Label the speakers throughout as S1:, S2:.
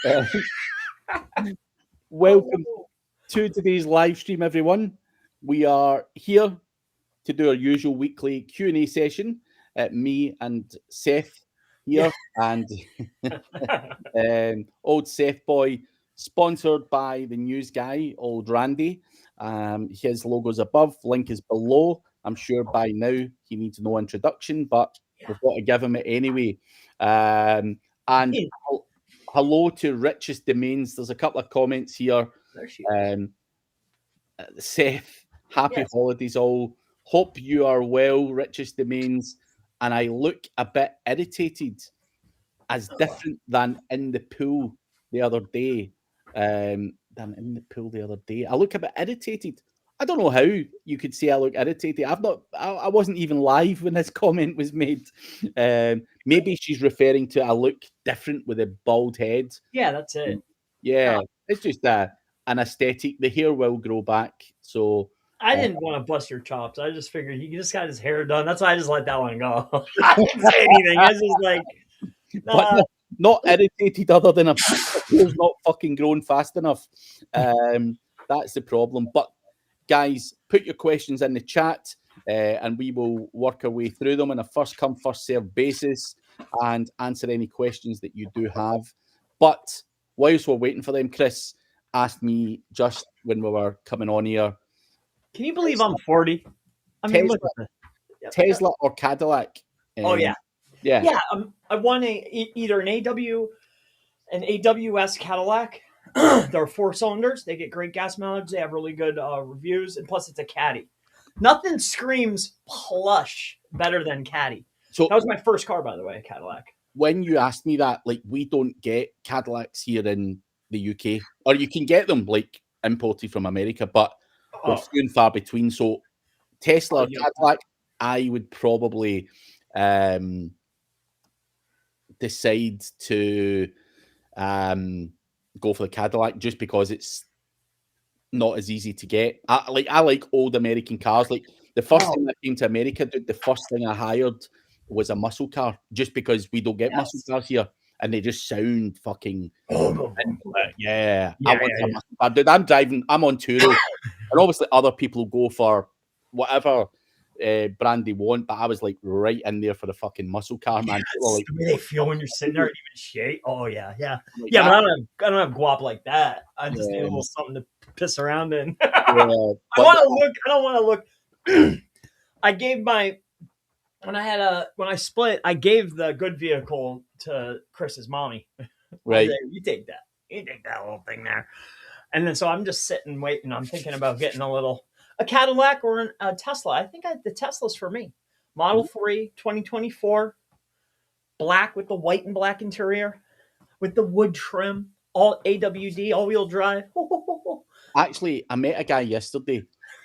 S1: Uh, welcome to today's live stream, everyone. We are here to do our usual weekly Q&A session. Me and Seth here, and old Seth boy, sponsored by the news guy, old Randy. His logo's above, link is below. I'm sure by now he needs no introduction, but we've got to give him it anyway. And hello to Richest Domains. There's a couple of comments here. Seth, happy holidays all. Hope you are well, Richest Domains. And I look a bit irritated, as different than in the pool the other day. I look a bit irritated. I don't know how you could say I look irritated. I wasn't even live when this comment was made. Maybe she's referring to I look different with a bald head.
S2: Yeah, that's it.
S1: Yeah, it's just an aesthetic. The hair will grow back. So
S2: I didn't want to bust your chops. I just figured he just got his hair done. That's why I just let that one go. I didn't say anything. I was just like,
S1: but not irritated other than a hair's not fucking growing fast enough. That's the problem. But guys, put your questions in the chat and we will work our way through them on a first come, first served basis and answer any questions that you do have. But whilst we're waiting for them, Chris asked me just when we were coming on here,
S2: can you believe I'm 40? I mean,
S1: Tesla or Cadillac?
S2: Yeah. I won either an AWS Cadillac. They're 4 cylinders. They get great gas mileage. They have really good reviews, and plus it's a Caddy. Nothing screams plush better than Caddy. So that was my first car, by the way, a Cadillac.
S1: When you asked me that, like, we don't get Cadillacs here in the UK, or you can get them like imported from America, but they're few and far between. So Tesla or Cadillac, I would probably decide to go for the Cadillac just because it's not as easy to get. I like old American cars. Like the first time I came to America, dude, the first thing I hired was a muscle car just because we don't get muscle cars here. And they just sound fucking I want a muscle car. Dude, I'm driving, I'm on Turo. And obviously other people go for whatever brand they want, but I was like right in there for the fucking muscle car, man.
S2: Like, the way they feel when you're sitting there and even shake. Oh yeah. But I don't have guap like that. I just need a little something to piss around in. I don't want to look. I gave when I split, I gave the good vehicle to Chris's mommy.
S1: Right.
S2: You take that little thing there. And then so I'm just sitting waiting. I'm thinking about getting a Cadillac or a Tesla. I think the Tesla's for me. Model 3, 2024, black with the white and black interior, with the wood trim, all AWD, all-wheel drive.
S1: Actually, I met a guy yesterday,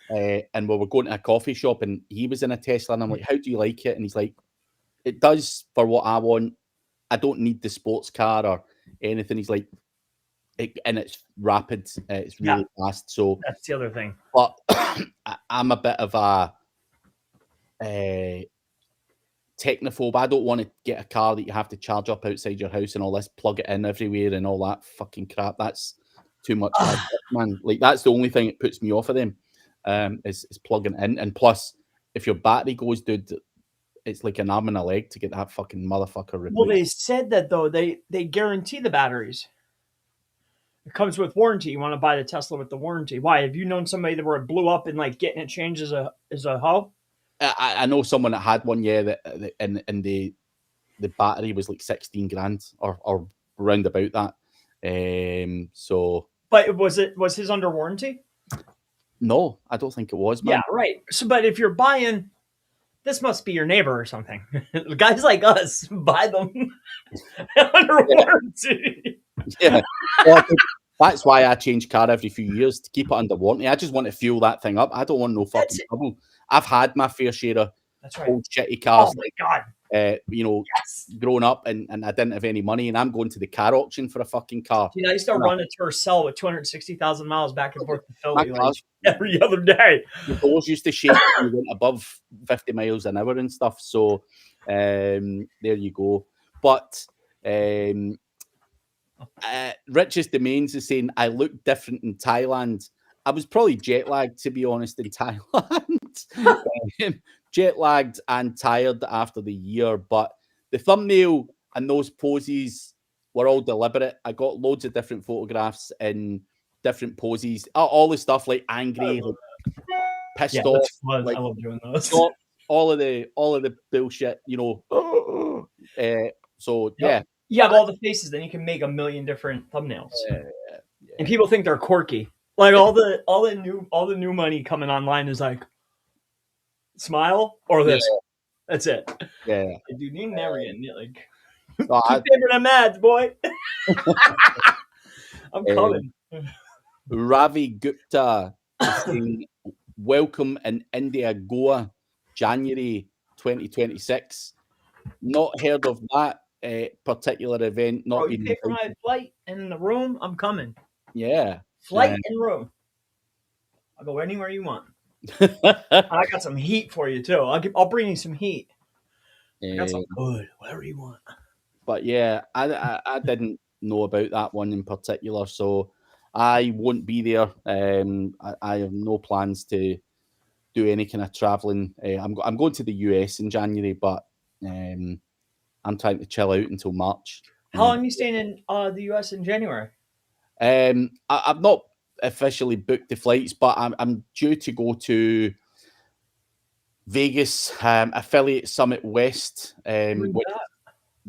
S1: and we were going to a coffee shop, and he was in a Tesla, and I'm like, how do you like it? And he's like, it does for what I want. I don't need the sports car or anything. He's like, and it's rapid. It's really fast. So
S2: that's the other thing.
S1: But I'm a bit of a technophobe. I don't want to get a car that you have to charge up outside your house and all this, plug it in everywhere and all that fucking crap. That's too much, man. Like that's the only thing that puts me off of them. Is plugging in, and plus, if your battery goes, dude, it's like an arm and a leg to get that fucking motherfucker replaced.
S2: Well, they said that though they guarantee the batteries. It comes with warranty. You want to buy the Tesla with the warranty. Why? Have you known somebody that where it blew up and like getting it changed as a hoe?
S1: I know someone that had one, and the battery was like 16 grand or round about that.
S2: But was his under warranty?
S1: No, I don't think it was, man.
S2: Yeah, right. So, but if you're buying, this must be your neighbor or something. Guys like us buy them under warranty.
S1: Yeah. Well, that's why I change car every few years to keep it under warranty. I just want to fuel that thing up. I don't want no fucking trouble. I've had my fair share of old shitty cars.
S2: Oh my God.
S1: Growing up and I didn't have any money and I'm going to the car auction for a fucking car.
S2: I used to run it to her cell with 260,000 miles back and forth to Philly every other day.
S1: The doors used to shake when you went above 50 miles an hour and stuff. So there you go. But Richest Domains is saying, I look different in Thailand. I was probably jet lagged, to be honest, in Thailand. Jet lagged and tired after the year, but the thumbnail and those poses were all deliberate. I got loads of different photographs in different poses. All the stuff like angry, like pissed off.
S2: That's fun.
S1: Like,
S2: I love doing those.
S1: all of the bullshit, you know. So yeah.
S2: You have all the faces, then you can make a million different thumbnails. And people think they're quirky. Like all the new money coming online is like smile or this.
S1: Yeah.
S2: That's it.
S1: Yeah.
S2: Dude, you never get like
S1: No,
S2: keep favoring them ads, boy. I'm coming.
S1: Ravi Gupta is saying, welcome in India, Goa, January 2026. Not heard of that particular event. Not
S2: you
S1: been
S2: pay for my flight and in the room, I'm coming.
S1: Yeah.
S2: Flight and room. I'll go anywhere you want. I got some heat for you too. I'll bring you some heat. I got some good, whatever you want.
S1: But yeah, I didn't know about that one in particular, so I won't be there. I have no plans to do any kind of traveling. I'm going to the US in January, but I'm trying to chill out until March.
S2: How long are you staying in the US in January?
S1: I've not officially booked the flights, but I'm due to go to Vegas Affiliate Summit West, which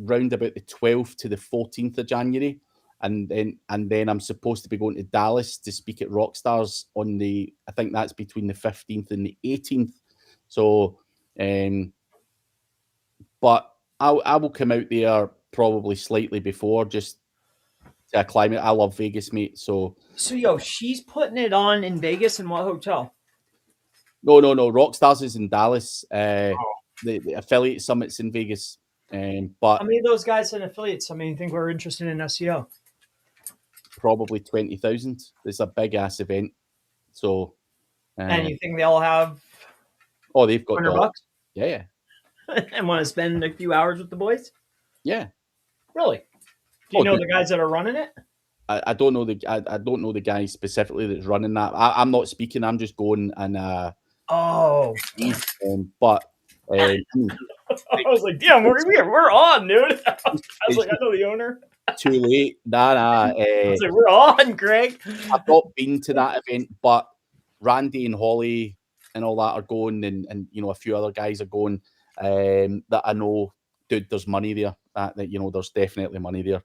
S1: round about the 12th to the 14th of January, and then I'm supposed to be going to Dallas to speak at Rockstars on I think that's between the 15th and the 18th. So, but I will come out there probably slightly before, just to acclimate. I love Vegas, mate. So
S2: she's putting it on in Vegas. In what hotel?
S1: No. Rockstars is in Dallas. The affiliate summit's in Vegas. But
S2: how many of those guys in affiliates? I mean, you think we're interested in SEO?
S1: Probably 20,000. It's a big ass event. So,
S2: and you think they'll have?
S1: Oh, they've got
S2: $100.
S1: Yeah.
S2: And want to spend a few hours with the boys?
S1: Yeah.
S2: Really? Do you know the guys that are running it?
S1: I don't know I don't know the guy specifically that's running that. I'm not speaking. I'm just going and. But.
S2: I was like, damn, we're on, dude. I was like, I know the owner.
S1: Too late. Nah.
S2: I was like, we're on, Craig.
S1: I've not been to that event, but Randy and Holly and all that are going, and you know, a few other guys are going. That I know, dude, there's money there. That you know, there's definitely money there.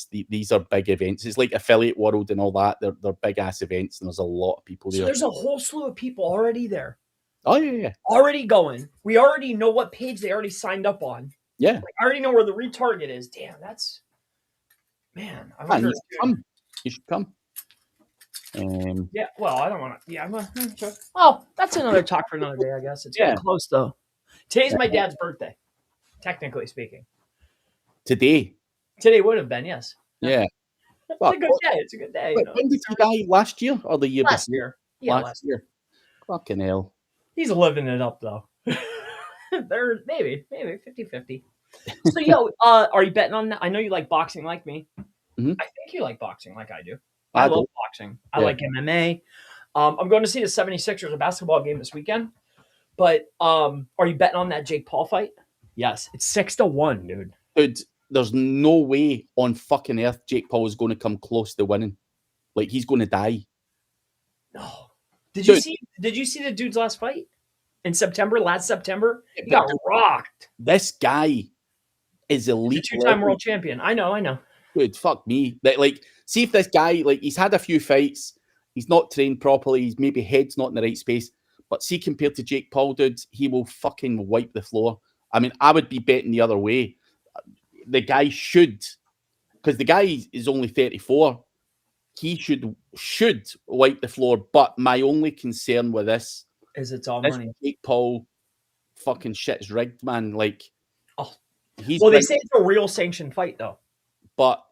S1: These are big events. It's like Affiliate World and all that. They're big ass events, and there's a lot of people there.
S2: So there's a whole slew of people already there.
S1: Oh yeah.
S2: Already going. We already know what page they already signed up on.
S1: Yeah.
S2: Like, I already know where the retarget is. Damn, that's man. I wonder
S1: you should come.
S2: Yeah. Well, I don't want to. Yeah. Well, that's another talk for another day, I guess. It's getting close though. Today's my dad's birthday, technically speaking.
S1: Today
S2: would have been, yes.
S1: Yeah.
S2: It's a good day. It's a good day.
S1: Wait, when did he die? Last year or the year
S2: last
S1: before?
S2: Year. Yeah, last year.
S1: Fucking hell.
S2: He's living it up though. They're maybe 50-50. So yo, are you betting on that? I know you like boxing like me.
S1: Mm-hmm.
S2: I think you like boxing like I do. I love boxing. I like MMA. I'm going to see the 76ers a basketball game this weekend. But are you betting on that Jake Paul fight? Yes. It's 6-1, dude.
S1: Dude, there's no way on fucking earth Jake Paul is going to come close to winning. Like, he's going to die.
S2: No. Did you see the dude's last fight? In September, last September? He got rocked.
S1: This guy is elite.
S2: Two-time world champion. I know.
S1: Dude, fuck me. Like, see if this guy, like, he's had a few fights. He's not trained properly. He's maybe head's not in the right space. But see, compared to Jake Paul, dude, he will fucking wipe the floor. I mean, I would be betting the other way. The guy should, because the guy is only 34. He should wipe the floor. But my only concern with this
S2: is it's all money.
S1: Jake Paul fucking shit's rigged, man. Like,
S2: they say it's a real sanctioned fight, though.
S1: But,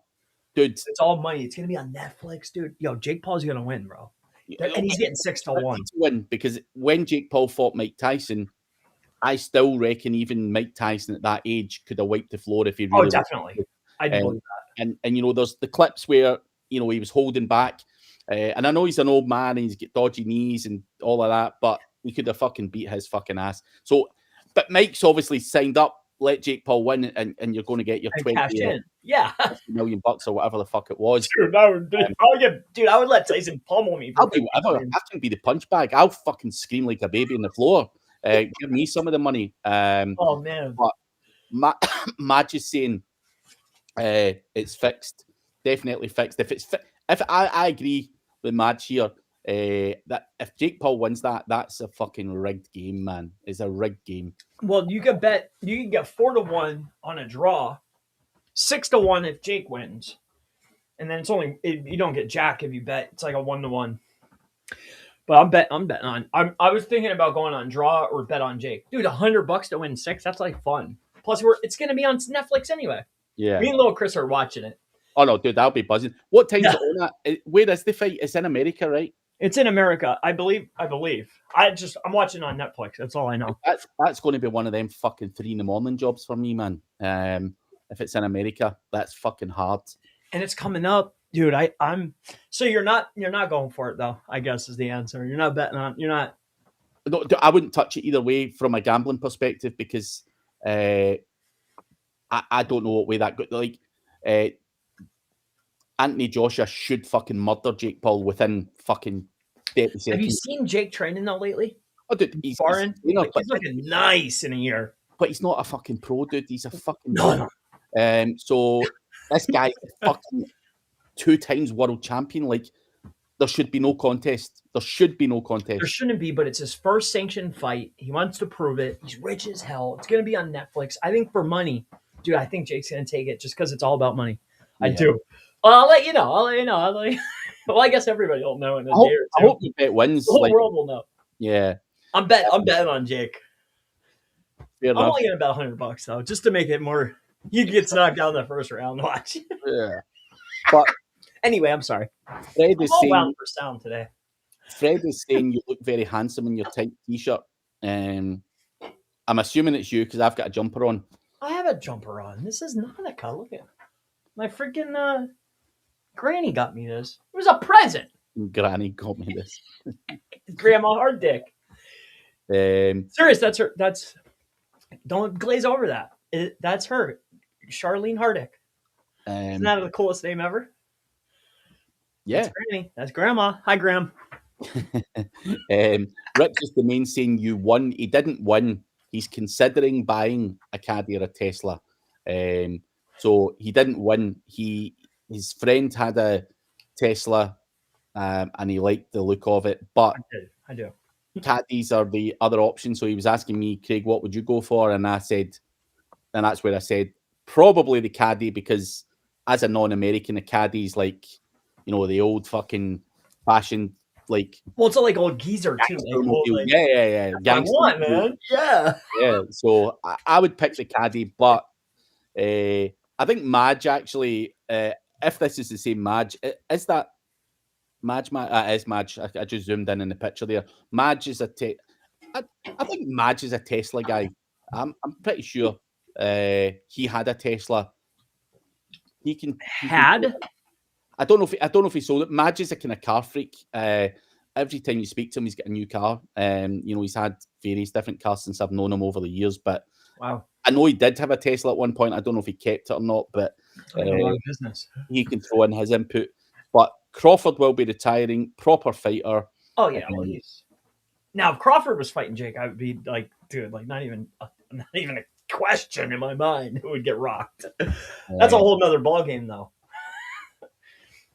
S1: dude,
S2: it's all money. It's gonna be on Netflix, dude. Yo, Jake Paul's gonna win, bro. And he's getting 6-1.
S1: Win, because when Jake Paul fought Mike Tyson, I still reckon even Mike Tyson at that age could have wiped the floor if he really.
S2: Oh, definitely. I do believe that.
S1: And you know, there's the clips where you know he was holding back, and I know he's an old man and he's got dodgy knees and all of that, but he could have fucking beat his fucking ass. So, but Mike's obviously signed up. Let Jake Paul win, and you're going to get your
S2: And
S1: 20
S2: cash in. Yeah.
S1: million bucks or whatever the fuck it was.
S2: Dude, I would let Tyson pummel me.
S1: I'll do whatever. I can be the punch bag. I'll fucking scream like a baby on the floor. Give me some of the money.
S2: Oh man.
S1: But Madge is saying it's fixed, definitely fixed. If I agree with Madge here, that if Jake Paul wins that's a fucking rigged game, man. It's a rigged game.
S2: Well, you can get 4-1 on a draw, 6-1 if Jake wins, and then you don't get jack if you bet. It's like a 1-1. But I'm betting on. I was thinking about going on draw or bet on Jake. Dude, $100 to win 6. That's like fun. Plus, it's going to be on Netflix anyway.
S1: Yeah.
S2: Me and little Chris are watching it.
S1: Oh no, dude, that'll be buzzing. What time's it on at? Where is the fight? It's in America, right?
S2: It's in America, I believe. I'm watching on Netflix. That's all I know.
S1: That's going to be one of them fucking 3 a.m. jobs for me, man. If it's in America, that's fucking hard.
S2: And it's coming up, dude. I'm. So you're not going for it though, I guess is the answer. You're not betting on. You're not.
S1: No, I wouldn't touch it either way from a gambling perspective because I don't know what way that got. Like Anthony Joshua should fucking murder Jake Paul within fucking 30 seconds.
S2: Have you seen Jake training though lately?
S1: Oh, dude, he's
S2: looking nice in a year.
S1: But he's not a fucking pro, dude. He's a fucking
S2: no.
S1: So this guy's a fucking 2 times world champion. Like, there should be no contest. There should be no contest.
S2: There shouldn't be, but it's his first sanctioned fight. He wants to prove it. He's rich as hell. It's going to be on Netflix. I think for money, dude, I think Jake's going to take it just because it's all about money. Yeah. I do. Well, I'll let you know. Well, I guess everybody will know in a day or two.
S1: I hope you bet wins.
S2: The whole world will know.
S1: Yeah.
S2: I'm betting on Jake.
S1: Fair
S2: I'm only going to bet $100 though, just to make it more. He gets knocked down in the first round. Watch.
S1: Yeah. But
S2: anyway, I'm sorry.
S1: Fred is saying
S2: wound for sound today.
S1: Fred is saying you look very handsome in your tight t-shirt. I'm assuming it's you because I've got a jumper on.
S2: I have a jumper on. This is Hanukkah. Look at my freaking granny got me this. It was a present.
S1: Granny got me this.
S2: Grandma Hard Dick. Serious, that's her. Don't glaze over that. That's her. Charlene Hardick. Isn't that the coolest name ever?
S1: Yeah.
S2: That's Granny. That's Grandma. Hi, Gram.
S1: Rick is the main saying you won. He didn't win. He's considering buying a Caddy or a Tesla. So he didn't win. His friend had a Tesla and he liked the look of it. But
S2: I do.
S1: Caddies are the other option. So he was asking me, Craig, what would you go for? And I said, and that's where I said, probably the Caddy, because as a non-American, a Caddy's like, you know, the old fucking fashioned, like.
S2: Well, it's like old geezer too.
S1: Yeah.
S2: I want, man.
S1: Yeah. So I would pick the Caddy, but I think Madge actually, if this is the same Madge, is that Madge? Is Madge? I just zoomed in the picture there. Madge is I think Madge is a Tesla guy. I'm pretty sure he had a Tesla. He can. I don't know if he sold it. Madge is a kind of car freak. Every time you speak to him, he's got a new car. You know, he's had various different cars since I've known him over the years. But
S2: wow,
S1: I know he did have a Tesla at one point. I don't know if he kept it or not, but
S2: business.
S1: He can throw in his input. But Crawford will be retiring. Proper fighter.
S2: Oh yeah. Now, if Crawford was fighting Jake, I would be like, dude, like not even a question in my mind who would get rocked. That's a whole nother ballgame, though.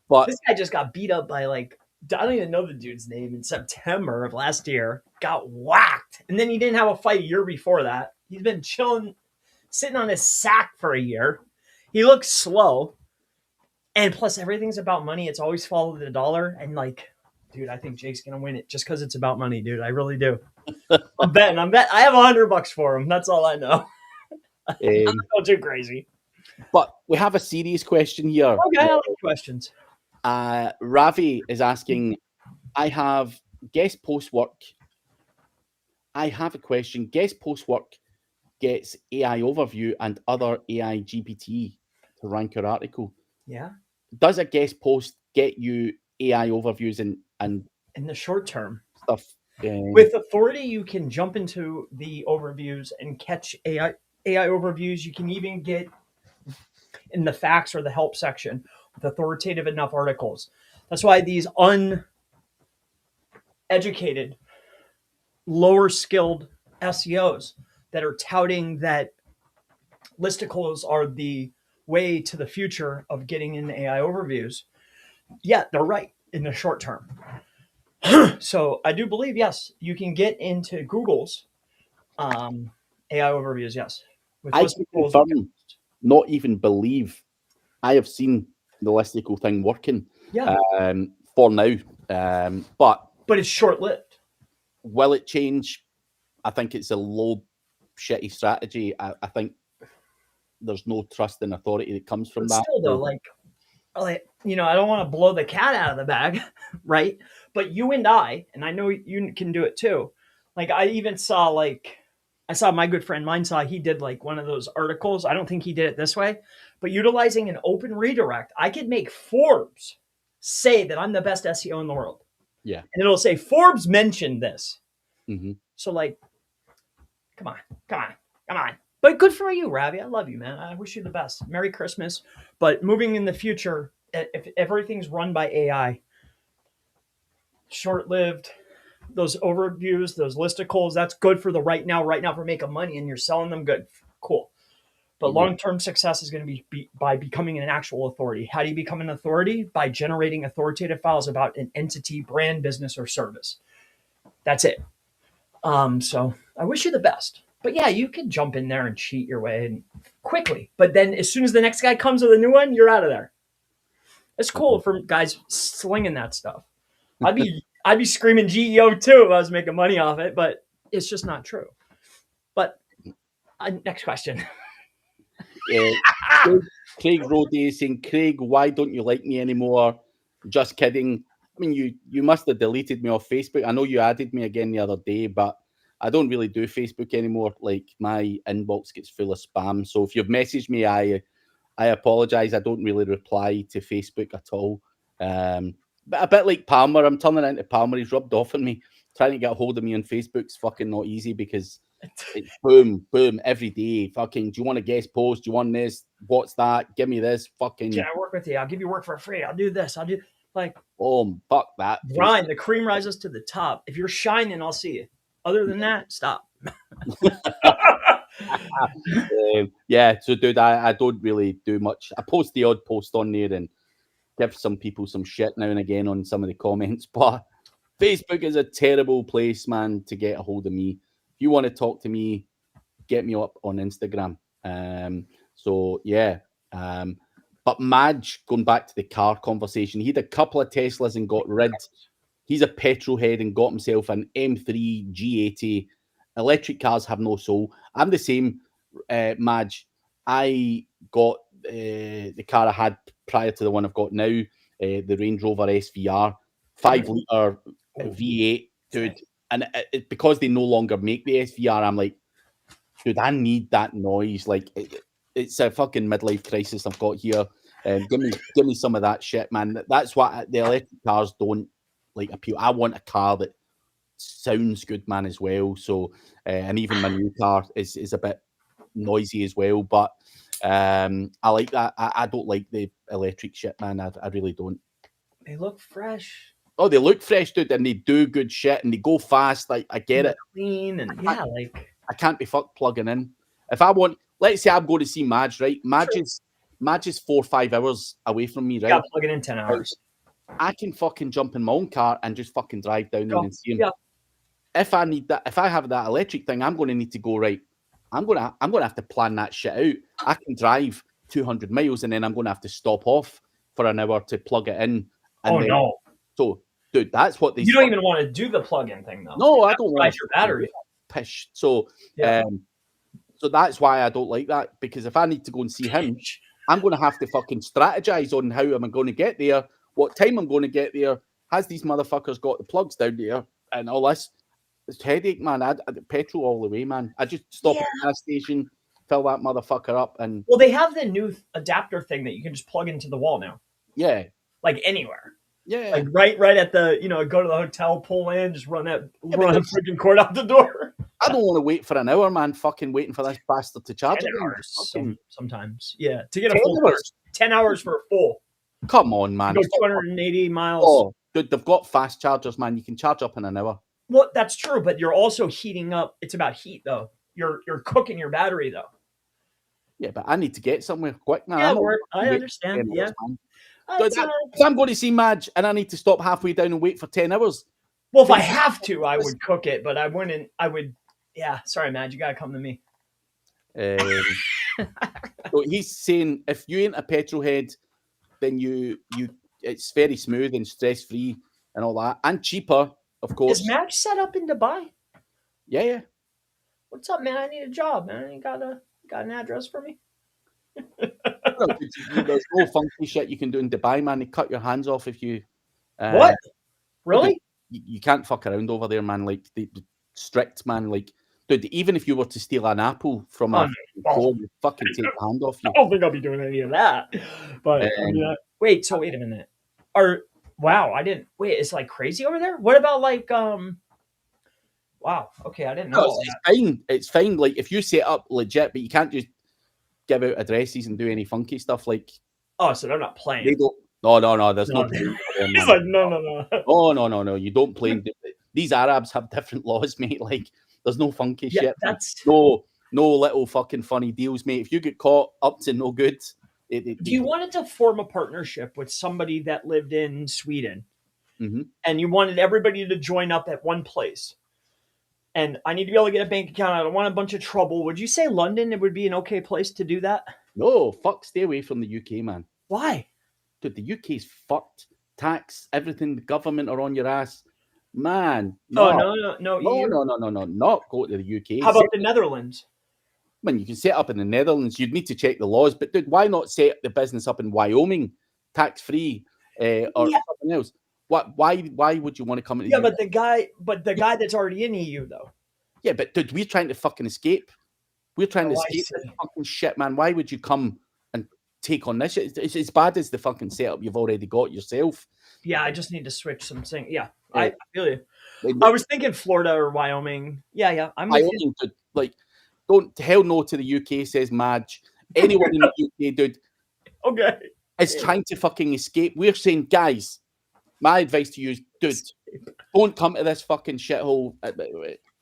S2: But this guy just got beat up by I don't even know the dude's name, in September of last year. Got whacked. And then he didn't have a fight a year before that. He's been chilling, sitting on his sack for a year. He looks slow. And plus, everything's about money. It's always follow the dollar. And dude, I think Jake's going to win it just because it's about money, dude. I really do. I'm betting. I have $100 for him. That's all I know. I'm not too crazy.
S1: But we have a serious question here.
S2: Okay, I like questions.
S1: Ravi is asking, I have guest post work. I have a question. Guest post work gets AI overview and other AI GPT to rank your article.
S2: Yeah.
S1: Does a guest post get you AI overviews and
S2: In the short term.
S1: stuff?
S2: With authority, you can jump into the overviews and catch AI overviews. You can even get in the facts or the help section with authoritative enough articles. That's why these uneducated, lower skilled SEOs that are touting that listicles are the way to the future of getting in AI overviews, yeah, they're right in the short term. So I do believe, yes, you can get into Google's AI overviews, yes. With
S1: I can
S2: listicles.
S1: confirm, not even believe, I have seen the listicle thing working
S2: Yeah.
S1: for now. But
S2: it's short lived.
S1: will it change? I think it's a low, shitty strategy. I think there's no trust and authority that comes from
S2: But
S1: that.
S2: still, though, like, I don't want to blow the cat out of the bag, right? But you and I know you can do it too. Like, I even saw, I saw my good friend mine saw he did like one of those articles. I don't think he did it this way, but utilizing an open redirect, I could make Forbes say that I'm the best SEO in the world.
S1: Yeah.
S2: And it'll say Forbes mentioned this.
S1: Mm-hmm.
S2: So, like, come on. But good for you, Ravi. I love you, man. I wish you the best. Merry Christmas. But moving in the future, if everything's run by AI, short-lived, those overviews, those listicles, that's good for the right now for making money, and you're selling them good. Cool. But long-term success is going to be by becoming an actual authority. How do you become an authority? By generating authoritative files about an entity, brand, business, or service. That's it. So I wish you the best. But yeah, you can jump in there and cheat your way and quickly. But then as soon as the next guy comes with a new one, you're out of there. It's cool for guys slinging that stuff. I'd be screaming GEO too if I was making money off it, but it's just not true. But next question.
S1: Craig Roddy saying, Craig, why don't you like me anymore? Just kidding. I mean, you must have deleted me off Facebook. I know you added me again the other day, but I don't really do Facebook anymore. Like, my inbox gets full of spam. So if you've messaged me, I apologize. I don't really reply to Facebook at all. But a bit like Palmer, I'm turning into Palmer. He's rubbed off on me. Trying to get a hold of me on Facebook's fucking not easy because it's boom, boom, every day. Fucking, do you want a guest post? Do you want this? What's that? Give me this. Fucking.
S2: Can I work with you? I'll give you work for free. I'll do this. I'll do like.
S1: Oh, fuck that.
S2: Grind. The cream rises to the top. If you're shining, I'll see you. Other than that, stop.
S1: Yeah, so dude, I don't really do much. I post the odd post on there and give some people some shit now and again on some of the comments, but Facebook is a terrible place, man, to get a hold of me. If you want to talk to me, get me up on Instagram. So yeah. But Madge, going back to the car conversation, he had a couple of Teslas and got rid. He's a petrol head and got himself an M3 G80. Electric cars have no soul. I'm the same, Madge. I got the car I had prior to the one I've got now, the Range Rover SVR, 5-litre V8, dude. And because they no longer make the SVR, I'm like, dude, I need that noise. Like, it's a fucking midlife crisis I've got here. Give me some of that shit, man. That's what the electric cars don't like appeal. I want a car that sounds good, man, as well. So, and even my new car is a bit noisy as well. But I like that. I don't like the electric shit, man. I really don't.
S2: They look fresh.
S1: Oh, they look fresh, dude, and they do good shit, and they go fast. Like, I get it.
S2: Clean and yeah, like
S1: I can't be fucked plugging in. If I want, let's say I'm going to see Madge, right? Madge is 4 or 5 hours away from me, right?
S2: Yeah, plug it in 10 hours.
S1: I can fucking jump in my own car and just fucking drive down there and see him.
S2: Yeah.
S1: If I need that, if I have that electric thing, I'm going to need to go right. I'm going to have to plan that shit out. I can drive 200 miles and then I'm going to have to stop off for an hour to plug it in. And then,
S2: no.
S1: So, dude, that's what they.
S2: You don't even want to do the plug-in thing, though.
S1: No, I don't want
S2: your battery.
S1: Pish. So, so that's why I don't like that, because if I need to go and see him, I'm going to have to fucking strategize on how am I going to get there, what time I'm going to get there, has these motherfuckers got the plugs down there, and all this. It's headache, man. I petrol all the way, man. I just stop at the gas station, fill that motherfucker up, and
S2: Well, they have the new adapter thing that you can just plug into the wall now,
S1: yeah,
S2: like anywhere.
S1: yeah.
S2: Like right at the, go to the hotel, pull in, just run a
S1: but
S2: freaking cord out the door.
S1: I don't want to wait for an hour, man. Fucking waiting for this bastard to charge
S2: 10
S1: again.
S2: hours
S1: Fucking
S2: sometimes. Yeah, to get a
S1: 10
S2: full
S1: hours?
S2: 10 hours for a full.
S1: Come on, man.
S2: You go 280 miles.
S1: Oh, dude, they've got fast chargers, man. You can charge up in an hour.
S2: Well, that's true, but you're also heating up. It's about heat, though. You're cooking your battery, though.
S1: Yeah, but I need to get somewhere quick, man.
S2: Yeah,
S1: I
S2: understand. Yeah.
S1: Dude, if I'm going to see Madge and I need to stop halfway down and wait for 10 hours.
S2: Well, if I have to, I would cook it, but I wouldn't. Yeah, sorry, Madge, you got to come to me.
S1: So he's saying if you ain't a petrol head, then it's very smooth and stress-free and all that, and cheaper, of course.
S2: Is Madge set up in Dubai?
S1: Yeah.
S2: What's up, man? I need a job, man. You got an address for me?
S1: There's no funky shit you can do in Dubai, man. They cut your hands off if you.
S2: What? Really?
S1: You can't fuck around over there, man. Like the strict, man. Like, dude, even if you were to steal an apple from a store, you fucking take the hand off you.
S2: I don't think I'll be doing any of that. But wait a minute. Wow, I didn't. Wait, it's like crazy over there. What about like Wow. Okay, I didn't know.
S1: No, it's fine. It's fine. Like if you set up legit, but you can't just give out addresses and do any funky stuff. Like,
S2: oh, so they're not playing.
S1: They don't. No. There's no.
S2: He's like, no.
S1: Oh no. You don't play. These Arabs have different laws, mate. Like, there's no funky shit.
S2: That's
S1: no little fucking funny deals, mate. If you get caught up to no good.
S2: Do you wanted to form a partnership with somebody that lived in Sweden, and you wanted everybody to join up at one place? And I need to be able to get a bank account. I don't want a bunch of trouble. Would you say London, it would be an okay place to do that?
S1: No, fuck, stay away from the UK, man.
S2: Why?
S1: Dude, the UK's fucked. Tax, everything, the government are on your ass. Man.
S2: No.
S1: No, not go to the UK.
S2: How about the Netherlands?
S1: Man, you can set up in the Netherlands. You'd need to check the laws. But dude, why not set the business up in Wyoming, tax-free, or something else? Why would you want to come into
S2: but the guy that's already in EU though.
S1: Yeah, but dude, we're trying to fucking escape. We're trying to escape this fucking shit, man. Why would you come and take on this? It's as bad as the fucking setup you've already got yourself.
S2: Yeah, I just need to switch some things. Yeah, I feel you. I was thinking Florida or Wyoming. Yeah, I'm with you.
S1: Dude, like, don't hell no to the UK, says Madge. Anyone in the UK, dude,
S2: okay,
S1: is trying to fucking escape. We're saying, guys, my advice to you is, dude, don't come to this fucking shithole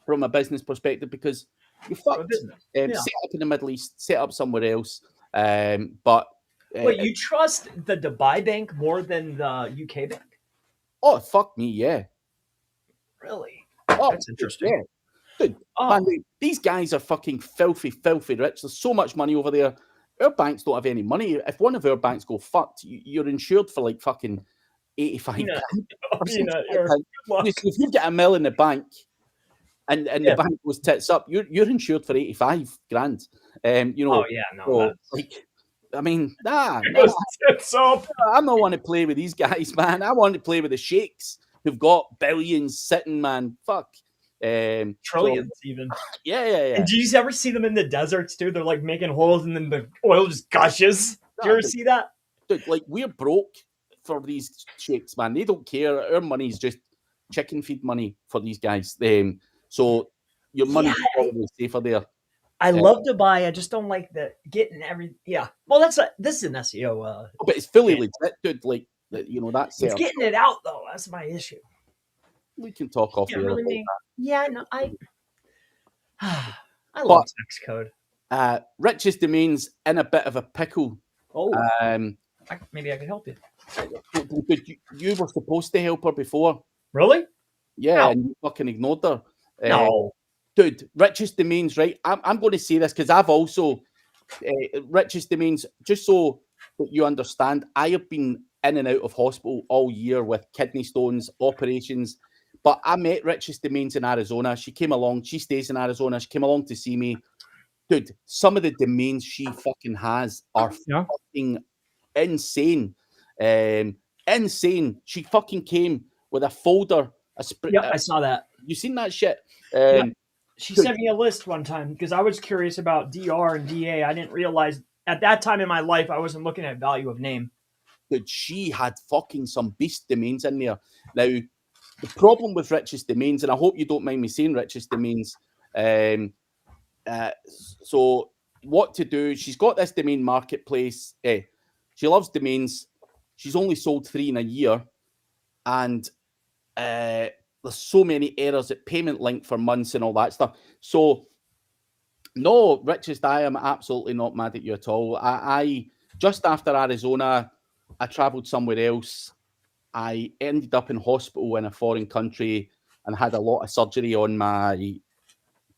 S1: from a business perspective because you're fucked. Set up in the Middle East, set up somewhere else. But
S2: wait, you trust the Dubai bank more than the UK bank?
S1: Oh, fuck me, yeah.
S2: Really?
S1: Oh,
S2: that's interesting.
S1: Yeah. Dude, man, these guys are fucking filthy rich. There's so much money over there. Our banks don't have any money. If one of our banks go fucked, you're insured for like fucking 85 grand. If you get $1 million in the bank and the bank goes tits up, you're insured for 85 grand. I mean, I'm not want to play with these guys, man. I want to play with the sheikhs who've got billions sitting, man. Fuck.
S2: Trillions even.
S1: Yeah.
S2: And do you ever see them in the deserts too? They're like making holes and then the oil just gushes. Do you ever see that?
S1: Dude, like we're broke for these sheikhs, man. They don't care. Our money is just chicken feed money for these guys. So your money's probably safer there.
S2: I love Dubai. I just don't like the getting every. Yeah. Well, this is an SEO.
S1: But it's fully legit, dude. Like that's.
S2: It's getting it out though. That's my issue.
S1: We can talk off here.
S2: Yeah, no, I love tax code.
S1: Rich's domain's in a bit of a pickle.
S2: Oh, maybe I can help you.
S1: You were supposed to help her before.
S2: Really?
S1: Yeah, and you fucking ignored her.
S2: No.
S1: Dude, Rich's domains, right? I'm going to say this because I've also Rich's domains, just so that you understand, I have been in and out of hospital all year with kidney stones, operations. But I met Rich's domains in Arizona. She came along. She stays in Arizona. She came along to see me. Dude, some of the domains she fucking has are fucking insane. Insane. She fucking came with a folder.
S2: I saw that.
S1: You seen that shit?
S2: She sent me a list one time because I was curious about DR and DA. I didn't realize at that time in my life I wasn't looking at value of name.
S1: Dude, she had fucking some beast domains in there. Now, the problem with Richest Domains, and I hope you don't mind me saying Richest Domains, so what to do, she's got this domain marketplace. She loves domains. She's only sold 3 in a year. And there's so many errors at payment link for months and all that stuff. So, no, Richest, I am absolutely not mad at you at all. I just after Arizona, I traveled somewhere else. I ended up in hospital in a foreign country and had a lot of surgery on my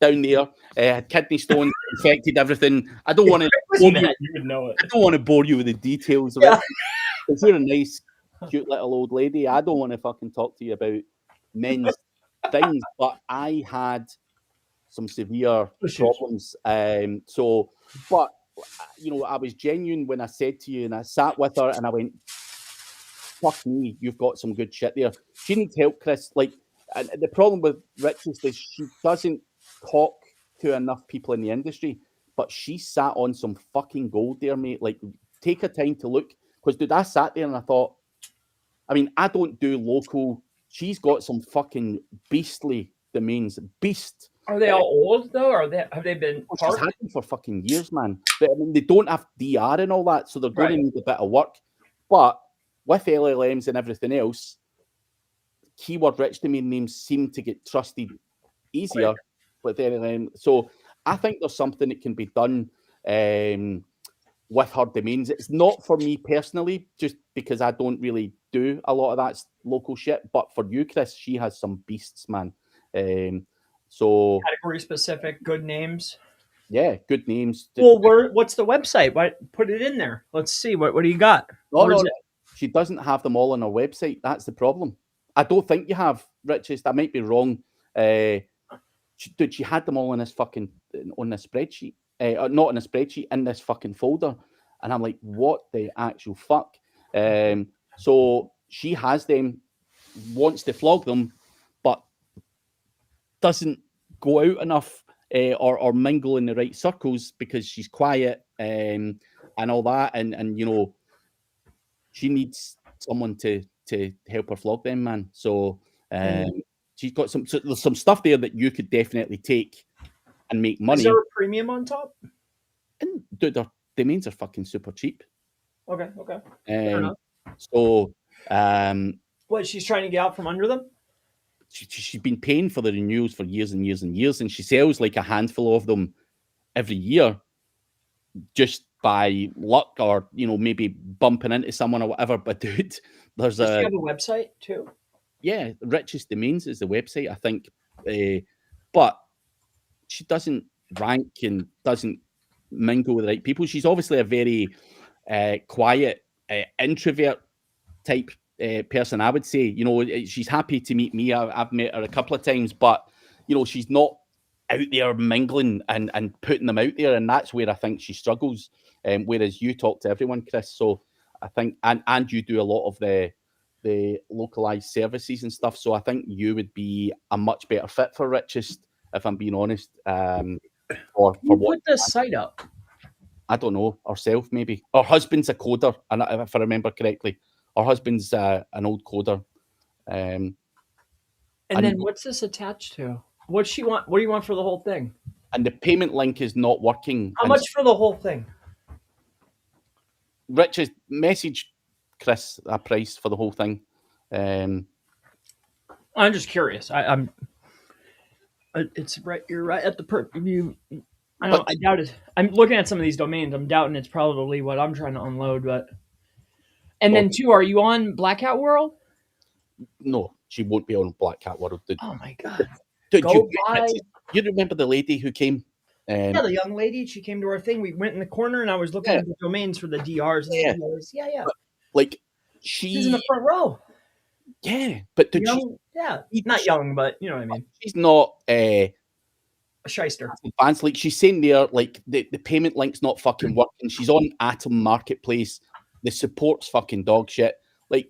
S1: down there. Had kidney stones, infected everything. I don't want to.
S2: You would know it.
S1: I don't want to bore you with the details of it. If you're a nice, cute little old lady, I don't want to fucking talk to you about men's things. But I had some severe problems. But you know, I was genuine when I said to you, and I sat with her, and I went, "Fuck me, you've got some good shit there." She needs help, Chris. Like, and the problem with Richest is she doesn't talk to enough people in the industry, but she sat on some fucking gold there, mate. Like, take a time to look, because dude, I sat there and I thought, I mean, I don't do local. She's got some fucking beastly domains, beast.
S2: Are they all old though? Or have they been?
S1: She's had them for fucking years, man. But I mean, they don't have DR and all that, so they're going to need a bit of work. But with LLMs and everything else, keyword-rich domain names seem to get trusted easier with LLM. So I think there's something that can be done with her domains. It's not for me personally, just because I don't really do a lot of that local shit. But for you, Chris, she has some beasts, man. So
S2: category specific, good names.
S1: Yeah, good names.
S2: Well, what's the website? Put it in there. Let's see. What do you got?
S1: No, she doesn't have them all on her website. That's the problem. I don't think you have, Richest. I might be wrong. She had them all on this fucking on this spreadsheet. Not in a spreadsheet, in this fucking folder. And I'm like, what the actual fuck? So she has them, wants to flog them, but doesn't go out enough or mingle in the right circles because she's quiet and all that. And you know, she needs someone to help her flog them, man. So she's got there's some stuff there that you could definitely take and make money.
S2: Is there a premium on top?
S1: And dude, their domains are fucking super cheap.
S2: Okay.
S1: So
S2: what, she's trying to get out from under them?
S1: She's been paying for the renewals for years and years and years, and she sells like a handful of them every year just by luck, or you know, maybe bumping into someone or whatever. But dude,
S2: does she have a website too?
S1: Yeah, Richest Domains is the website, I think. But she doesn't rank and doesn't mingle with the right people. She's obviously a very quiet, introvert type person, I would say. You know, she's happy to meet me. I've met her a couple of times, but you know, she's not out there mingling and putting them out there, and that's where I think she struggles. Whereas you talk to everyone, Chris. So I think, and you do a lot of the localized services and stuff. So I think you would be a much better fit for Richest, if I'm being honest. For
S2: what the site up?
S1: I don't know, herself maybe. Her husband's a coder, and if I remember correctly, her husband's an old coder.
S2: And then what's this attached to? What she want? What do you want for the whole thing?
S1: And the payment link is not working.
S2: How much for the whole thing?
S1: Richard, message Chris a price for the whole thing.
S2: I'm just curious. I'm. It's right. You're right at the I doubt it. I'm looking at some of these domains. I'm doubting it's probably what I'm trying to unload. But then two, are you on Blackout World?
S1: No, she won't be on Black World. Dude.
S2: Oh my god!
S1: Dude, you remember the lady who came?
S2: Yeah, the young lady. She came to our thing. We went in the corner, and I was looking at the domains for the DRs. And yeah. But,
S1: like
S2: she's in the front row.
S1: Yeah, but
S2: young, not young, but you know what I mean.
S1: She's not
S2: a shyster.
S1: Advanced, like she's saying there, like the payment link's not fucking working. She's on Atom Marketplace. The support's fucking dog shit. Like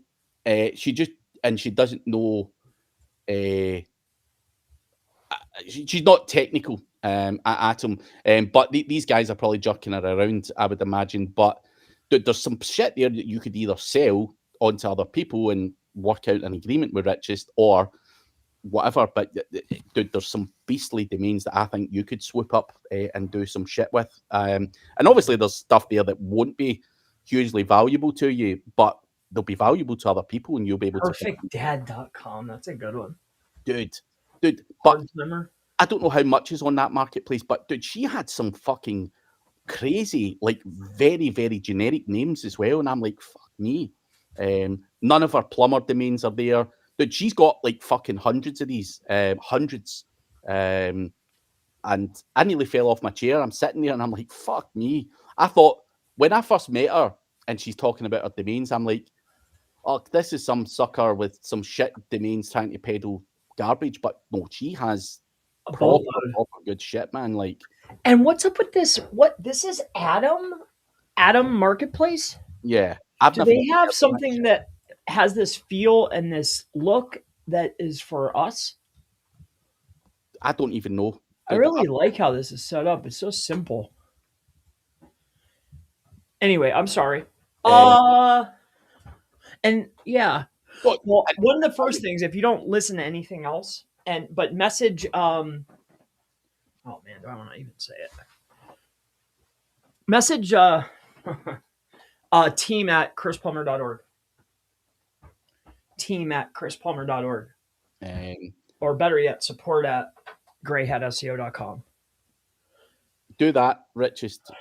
S1: she doesn't know. she's not technical at them, but these guys are probably jerking her around, I would imagine. But there's some shit there that you could either sell onto other people and work out an agreement with Richest or whatever. But dude, there's some beastly domains that I think you could swoop up and do some shit with. And obviously, there's stuff there that won't be hugely valuable to you, but they'll be valuable to other people, and you'll be able to.
S2: Perfectdad.com. That's a good one.
S1: Dude. But I don't know how much is on that marketplace, but dude, she had some fucking crazy, like very, very generic names as well. And I'm like, fuck me. None of her plumber domains are there. Dude, she's got like fucking hundreds of these, hundreds. And I nearly fell off my chair. I'm sitting there and I'm like, fuck me. I thought when I first met her and she's talking about her domains, I'm like, oh, this is some sucker with some shit domains trying to peddle garbage. But no, she has proper good shit, man. Like,
S2: and what's up with this? What this is Adam Marketplace?
S1: Yeah.
S2: Do they have something that has this feel and this look that is for us?
S1: I don't even know.
S2: I really like how this is set up. It's so simple. Anyway, I'm sorry. And yeah. Well, one of the first things, if you don't listen to anything else, but message oh man, do I want to even say it? Message team at chrispalmer.org. Team at chrispalmer.org. Or better yet, support at greyhatseo.com.
S1: Do that, Richest.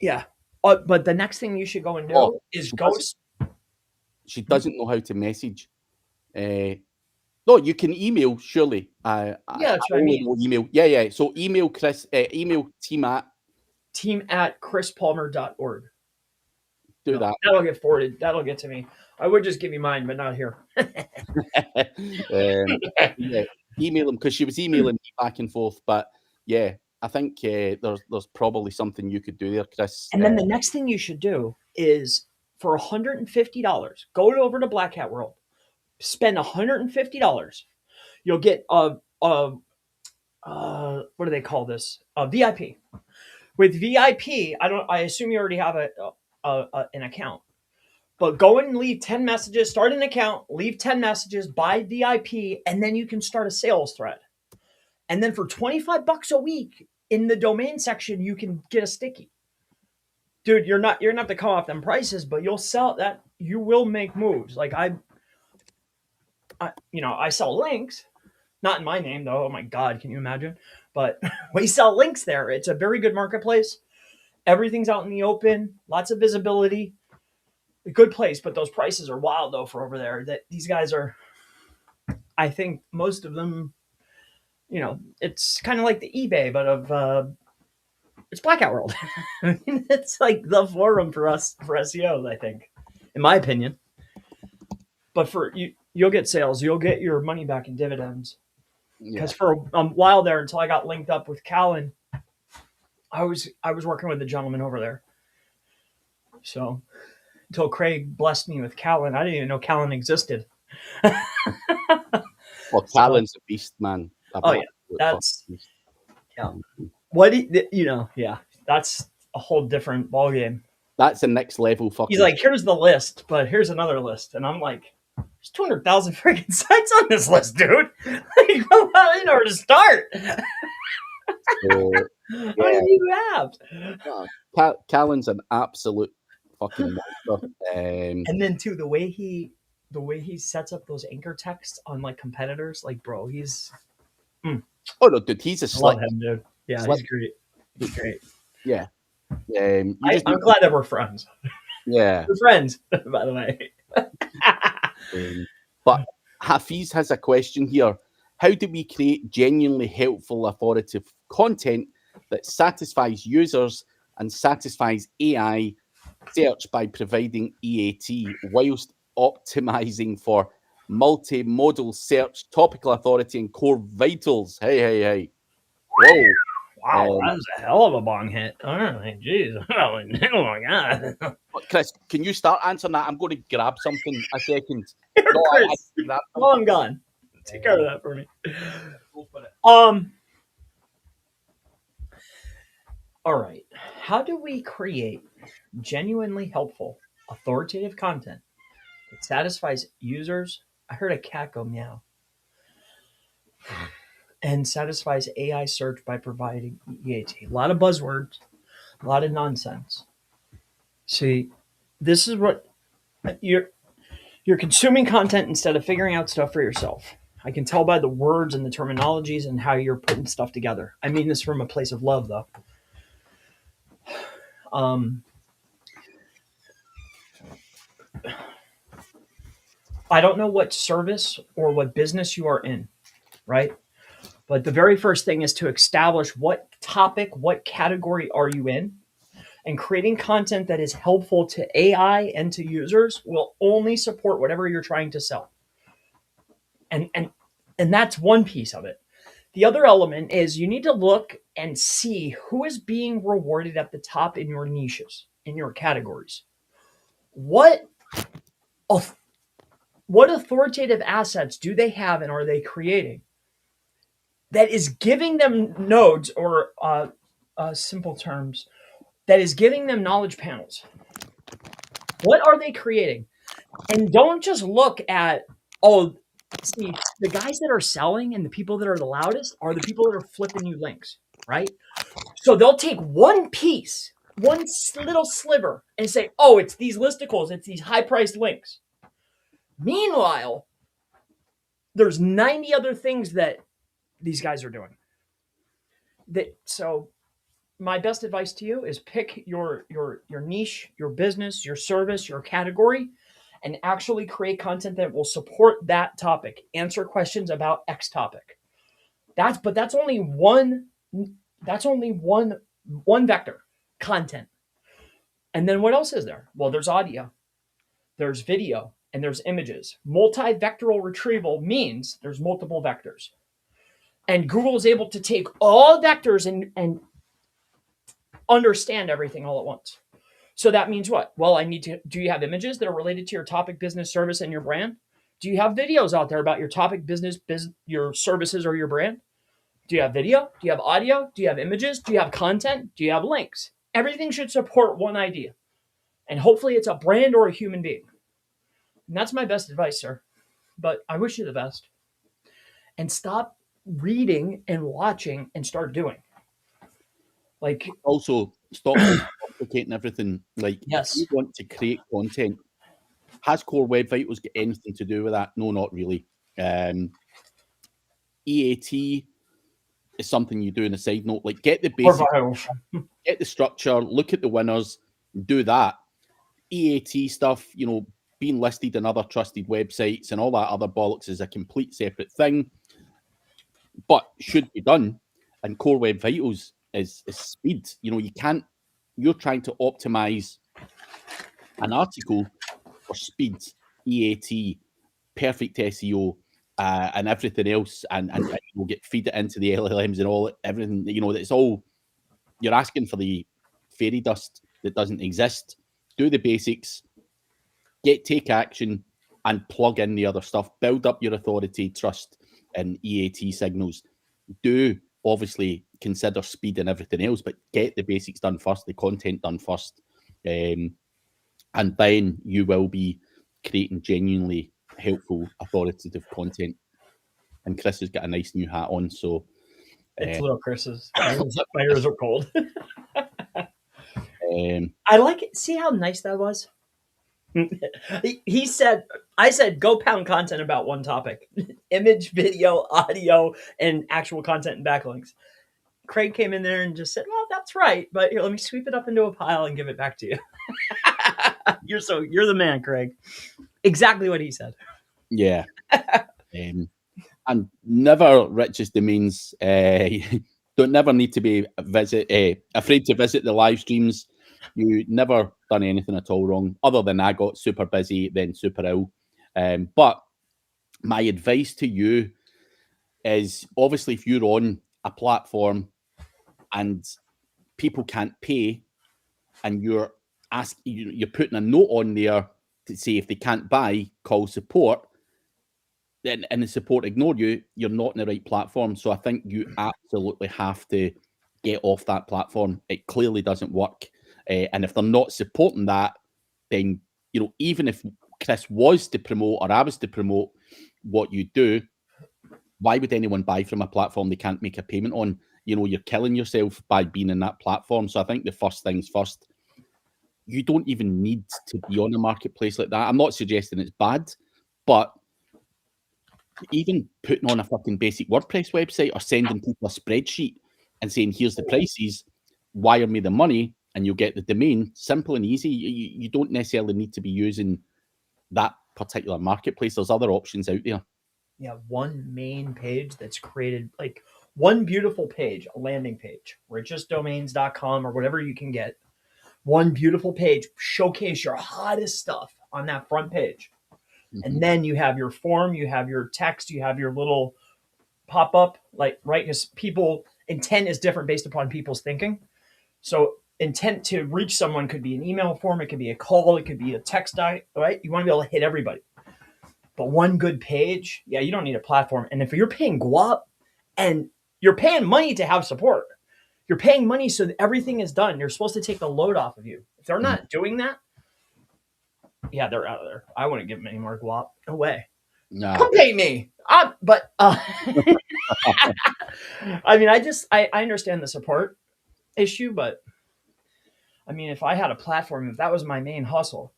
S2: Yeah. But the next thing you should go and do is go.
S1: She doesn't know how to message. No, you can email, surely.
S2: Yeah, that's what I mean.
S1: Email. Yeah. So email Chris, email team at
S2: chrispalmer.org.
S1: Do that.
S2: That'll get forwarded. That'll get to me. I would just give you mine, but not here.
S1: Yeah, email them, because she was emailing me back and forth. But yeah, I think there's probably something you could do there, Chris.
S2: And then the next thing you should do is for $150, go over to Black Hat World, spend $150. You'll get what do they call this? A VIP. With VIP, I assume you already have an account. But go and leave 10 messages, start an account, leave 10 messages, buy VIP, and then you can start a sales thread. And then for $25 a week in the domain section, you can get a sticky. Dude, you're gonna have to come off them prices, but you'll sell that. You will make moves. Like I sell links, not in my name though. Oh my God, can you imagine? But we sell links there. It's a very good marketplace. Everything's out in the open, lots of visibility. A good place, but those prices are wild though for over there. That these guys are, I think most of them, it's kind of like the eBay, but it's Black Hat World. It's like the forum for us for SEO, I think, in my opinion. But for you'll get sales, you'll get your money back in dividends. Because for a while there, until I got linked up with Callan, I was working with the gentleman over there. So until Craig blessed me with Callan, I didn't even know Callan existed.
S1: Well, Callan's a beast, man.
S2: That's what that's a whole different ballgame.
S1: That's the next level. Fucking.
S2: He's like, here's the list, but here's another list, and I'm like, there's 200,000 freaking sites on this list, dude. Like, I didn't know where to start. What do you have?
S1: Callan's an absolute fucking monster.
S2: And then too, the way he sets up those anchor texts on like competitors, like bro, he's.
S1: Oh no, dude, he's a slick.
S2: Love him, dude. Yeah, he's great. He's great.
S1: Yeah.
S2: I'm glad that we're friends.
S1: Yeah,
S2: we're friends, by the way.
S1: But Hafiz has a question here. How do we create genuinely helpful, authoritative content that satisfies users and satisfies AI search by providing EAT whilst optimizing for multimodal search, topical authority, and core vitals? Hey. Whoa.
S2: Wow, that was a hell of a bong hit. All right, jeez. Oh my God.
S1: Chris, can you start answering that? I'm going to grab something a second.
S2: Chris, I'm gone. Take care of that for me. All right. How do we create genuinely helpful, authoritative content that satisfies users? I heard a cat go meow. And satisfies AI search by providing EAT. A lot of buzzwords, a lot of nonsense. See, this is what you're consuming content instead of figuring out stuff for yourself. I can tell by the words and the terminologies and how you're putting stuff together. I mean this from a place of love, though. I don't know what service or what business you are in, right? But the very first thing is to establish what topic, what category are you in? And creating content that is helpful to AI and to users will only support whatever you're trying to sell. And that's one piece of it. The other element is you need to look and see who is being rewarded at the top in your niches, in your categories. What authoritative assets do they have and are they creating that is giving them nodes or simple terms, that is giving them knowledge panels? What are they creating? And don't just look at, see, the guys that are selling and the people that are the loudest are the people that are flipping you links, right? So they'll take one piece, one little sliver, and say, oh, it's these listicles, it's these high-priced links. Meanwhile, there's 90 other things that these guys are doing. So my best advice to you is pick your niche, your business, your service, your category, and actually create content that will support that topic. Answer questions about X topic. That's only one vector, content. And then what else is there? Well, there's audio, there's video, and there's images. Multi-vectoral retrieval means there's multiple vectors. And Google is able to take all vectors and understand everything all at once. So that means what? Well, do you have images that are related to your topic, business, service, and your brand? Do you have videos out there about your topic, business, your services, or your brand? Do you have video? Do you have audio? Do you have images? Do you have content? Do you have links? Everything should support one idea. And hopefully it's a brand or a human being. And that's my best advice, sir. But I wish you the best. And stop reading and watching and start doing. Like,
S1: also stop complicating everything. Like,
S2: yes,
S1: if you want to create content, has Core Web Vitals got anything to do with that? No, not really. EAT is something you do in a side note. Like, get the basic, get the structure, look at the winners, do that. EAT stuff, being listed in other trusted websites and all that other bollocks is a complete separate thing, but should be done. And Core Web Vitals is speed. You're trying to optimize an article for speed, EAT, perfect SEO, and everything else, and you'll feed it into the LLMs and everything. It's all, you're asking for the fairy dust that doesn't exist. Do the basics, take action, and plug in the other stuff. Build up your authority, trust, and EAT signals. Do obviously consider speed and everything else, but get the basics done first, the content done first, and then you will be creating genuinely helpful, authoritative content. And Chris has got a nice new hat on, so
S2: it's little Chris's. My ears are cold.
S1: I
S2: like it. See how nice that was? I said, go pound content about one topic: image, video, audio, and actual content and backlinks. Craig came in there and just said, well, that's right, but here, let me sweep it up into a pile and give it back to you. You're the man, Craig. Exactly what he said.
S1: Yeah. And never richest domains. Don't never need to be afraid to visit the live streams. You never done anything at all wrong, other than I got super busy, then super ill. But my advice to you is, obviously, if you're on a platform and people can't pay, and you're putting a note on there to say if they can't buy, call support. and the support ignore you, you're not in the right platform. So I think you absolutely have to get off that platform. It clearly doesn't work. And if they're not supporting that, then, even if Chris was to promote or I was to promote what you do, why would anyone buy from a platform they can't make a payment on? You're killing yourself by being in that platform. So I think the first things first, you don't even need to be on a marketplace like that. I'm not suggesting it's bad, but even putting on a fucking basic WordPress website or sending people a spreadsheet and saying, here's the prices, wire me the money, and you'll get the domain. Simple and easy. You don't necessarily need to be using that particular marketplace. There's other options out there.
S2: Yeah, one main page that's created, like one beautiful page, a landing page, richestdomains.com or whatever you can get. One beautiful page, showcase your hottest stuff on that front page. And then you have your form, you have your text, you have your little pop-up, like, right? Because intent is different based upon people's thinking. So intent to reach someone could be an email form, it could be a call, it could be a text, right? You want to be able to hit everybody. But one good page, yeah, you don't need a platform. And if you're paying guap and you're paying money to have support, you're paying money so that everything is done. You're supposed to take the load off of you. If they're not doing that, yeah, they're out of there. I wouldn't give them any more guap. No way.
S1: Nah.
S2: Come pay me. I mean, I understand the support issue, but I mean, if I had a platform, if that was my main hustle,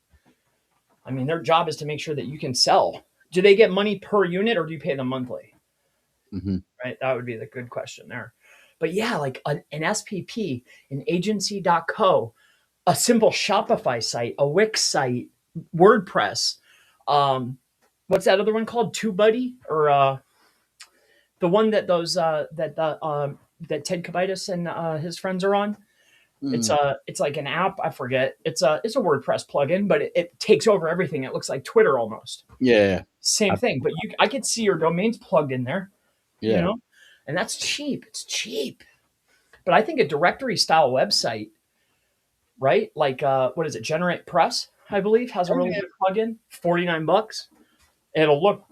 S2: I mean, their job is to make sure that you can sell. Do they get money per unit or do you pay them monthly? Right? That would be the good question there. But yeah, like an SPP, an agency.co, a simple Shopify site, a Wix site, WordPress. What's that other one called? TubeBuddy, or the one that that Ted Kavitas and his friends are on. It's like an app. I forget. It's a WordPress plugin, but it takes over everything. It looks like Twitter almost.
S1: Yeah.
S2: Same thing, but I could see your domains plugged in there.
S1: Yeah.
S2: And that's cheap. It's cheap. But I think a directory style website, right? Like what is it? Generate Press, I believe, has a really good plugin. $49. It'll look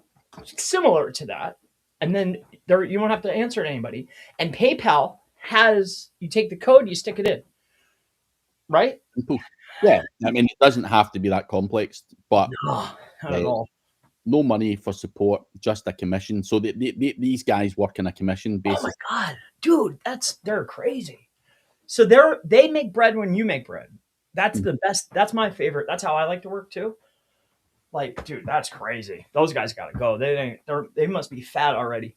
S2: similar to that, and then you won't have to answer to anybody. And PayPal you take the code, you stick it in. Right?
S1: Yeah, I mean, it doesn't have to be that complex, but
S2: not at all.
S1: No money for support, just a commission. So these guys work on a commission basis.
S2: Oh my god, dude, they're crazy. So they make bread when you make bread. That's the best. That's my favorite. That's how I like to work too. Like, dude, that's crazy. Those guys gotta go. They must be fat already.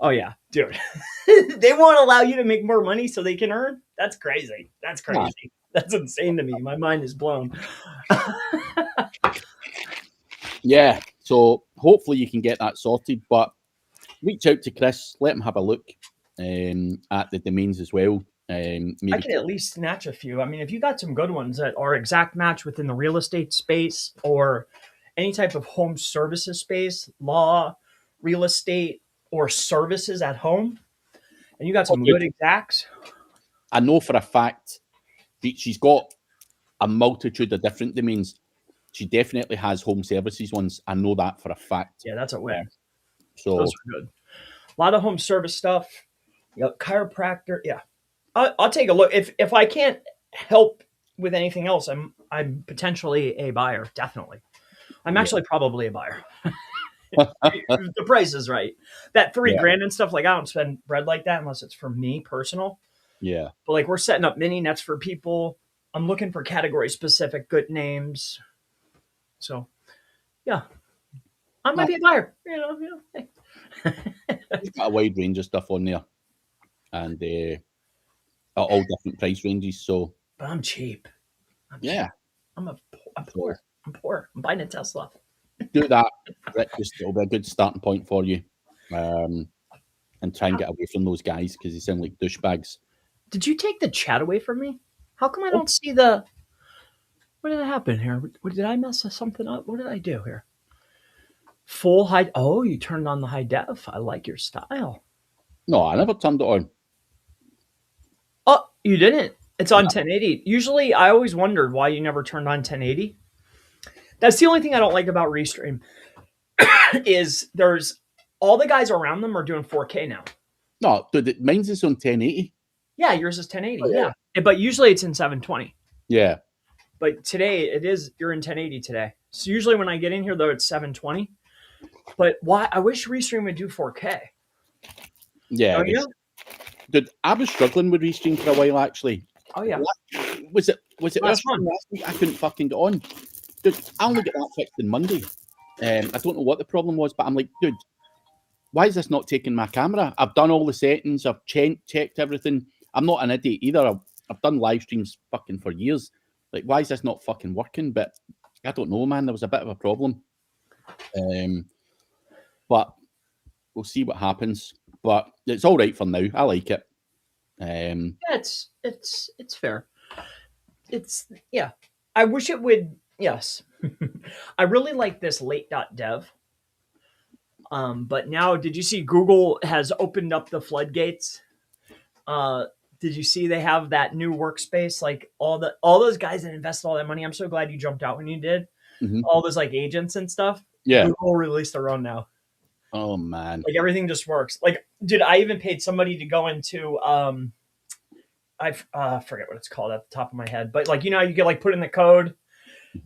S2: Oh yeah, dude. They won't allow you to make more money so they can earn. That's crazy. That's crazy. Yeah. That's insane to me. My mind is blown.
S1: Yeah. So hopefully you can get that sorted, but reach out to Chris, let him have a look at the domains as well.
S2: I can at least snatch a few. I mean, if you got some good ones that are exact match within the real estate space or any type of home services space, law, real estate, or services at home, and you got some good exacts.
S1: I know for a fact she's got a multitude of different domains. She definitely has home services ones. I know that for a fact.
S2: Yeah, that's a win.
S1: So
S2: those are good. A lot of home service stuff. Chiropractor. Yeah, I'll take a look. If I can't help with anything else, I'm potentially a buyer. Definitely, I'm actually probably a buyer. The price is right. That $3,000 and stuff, like I don't spend bread like that unless it's for me personal.
S1: Yeah.
S2: But like we're setting up mini nets for people. I'm looking for category specific good names. So yeah, I might be a buyer. Hey.
S1: You've got a wide range of stuff on there, and all different price ranges. So,
S2: but I'm cheap. I'm poor. I'm poor. I'm buying a Tesla.
S1: Do that. It'll be a good starting point for you, and try and get away from those guys because they sound like douchebags.
S2: Did you take the chat away from me? How come I don't see the? What did happen here? Did I mess something up? What did I do here? Full high. Oh, you turned on the high def. I like your style.
S1: No, I never turned it on.
S2: Oh, you didn't? It's on 1080. Usually, I always wondered why you never turned on 1080. That's the only thing I don't like about Restream. is there's all the guys around them are doing 4K now.
S1: No, dude, mine's is on 1080.
S2: Yeah, yours is 1080.
S1: Oh, yeah.
S2: But usually it's in 720.
S1: Yeah.
S2: But today you're in 1080 today. So usually when I get in here though, it's 720. But why? I wish Restream would do 4K.
S1: Yeah.
S2: Oh, yeah?
S1: Dude, I was struggling with Restream for a while actually.
S2: Oh yeah.
S1: Was it
S2: Last month?
S1: last week? I couldn't fucking get on. Dude, I only got that fixed on Monday. I don't know what the problem was, but I'm like, dude, why is this not taking my camera? I've done all the settings, I've checked everything. I'm not an idiot either. I've done live streams fucking for years. Like, why is this not fucking working? But I don't know, man. There was a bit of a problem. But we'll see what happens. But it's all right for now. I like it.
S2: Yeah, it's fair. I wish it would. Yes, I really like this late.dev. But now, did you see Google has opened up the floodgates? Did you see they have that new workspace? Like all those guys that invested all that money. I'm so glad you jumped out when you did.
S1: Mm-hmm.
S2: All those like agents and stuff.
S1: Yeah.
S2: Google released their own now.
S1: Oh man.
S2: Like everything just works. Like, dude, I even paid somebody to go into I forget what it's called at the top of my head, but like, you know, you can like put in the code.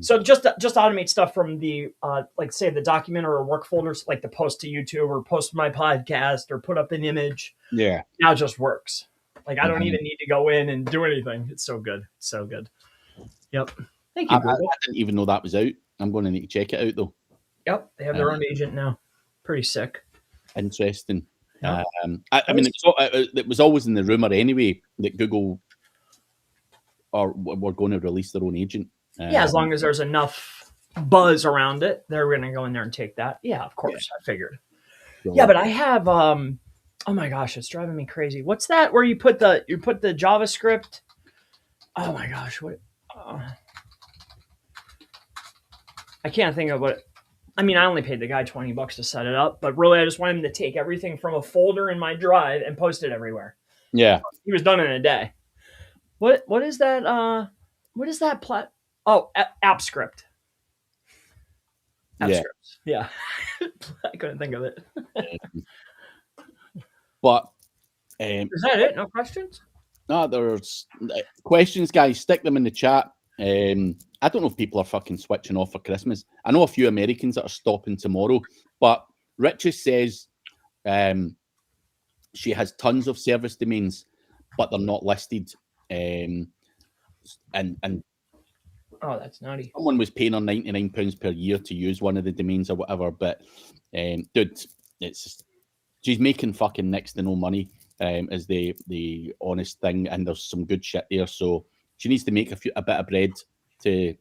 S2: So just automate stuff from the like say the document or work folders, like the post to YouTube or post my podcast or put up an image.
S1: Yeah.
S2: Now it just works. Like I don't even need to go in and do anything. It's so good. It's so good. Yep. Thank you.
S1: I didn't even know that was out. I'm going to need to check it out though.
S2: Yep. They have their own agent now. Pretty sick.
S1: Interesting.
S2: Yep.
S1: I mean, it was always in the rumor anyway that Google were going to release their own agent.
S2: Yeah, as long as there's enough buzz around it, they're going to go in there and take that. Yeah, of course. Yeah. I figured. Yeah, but I have oh my gosh, it's driving me crazy. What's that where you put the JavaScript? Oh my gosh, what I can't think of what. I mean, I only paid the guy $20 to set it up, but really I just want him to take everything from a folder in my drive and post it everywhere.
S1: Yeah.
S2: He was done in a day. What is that what is that AppScript.
S1: Yeah.
S2: Yeah. I couldn't think of it.
S1: But
S2: is that it? No questions?
S1: No, there's questions, guys. Stick them in the chat. I don't know if people are fucking switching off for Christmas. I know a few Americans that are stopping tomorrow, but Richie says she has tons of service domains, but they're not listed. And
S2: oh, that's nutty.
S1: Someone was paying her £99 per year to use one of the domains or whatever, but dude, it's just, she's making fucking next to no money. Is the honest thing, and there's some good shit there. So she needs to make a bit of bread to,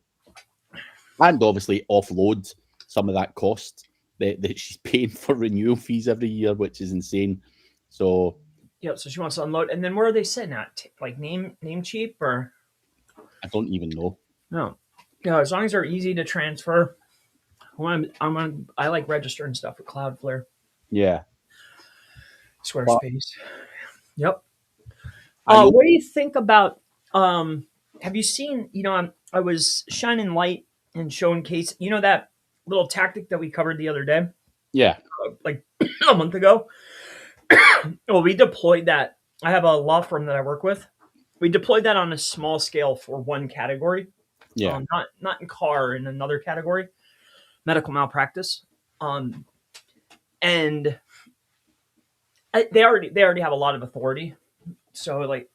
S1: and obviously offload some of that cost that she's paying for renewal fees every year, which is insane. So
S2: yeah, so she wants to unload, and then where are they sitting at? Like Namecheap or?
S1: I don't even know.
S2: No, yeah, as long as they're easy to transfer. I like registering stuff with Cloudflare.
S1: Yeah.
S2: Squarespace. Yep. What do you think about? Have you seen? You know, I was shining light and showing case. You know that little tactic that we covered the other day?
S1: Yeah.
S2: Like a month ago. Well, we deployed that. I have a law firm that I work with. We deployed that on a small scale for one category.
S1: Yeah.
S2: Not in car, in another category, medical malpractice. And they already have a lot of authority, so like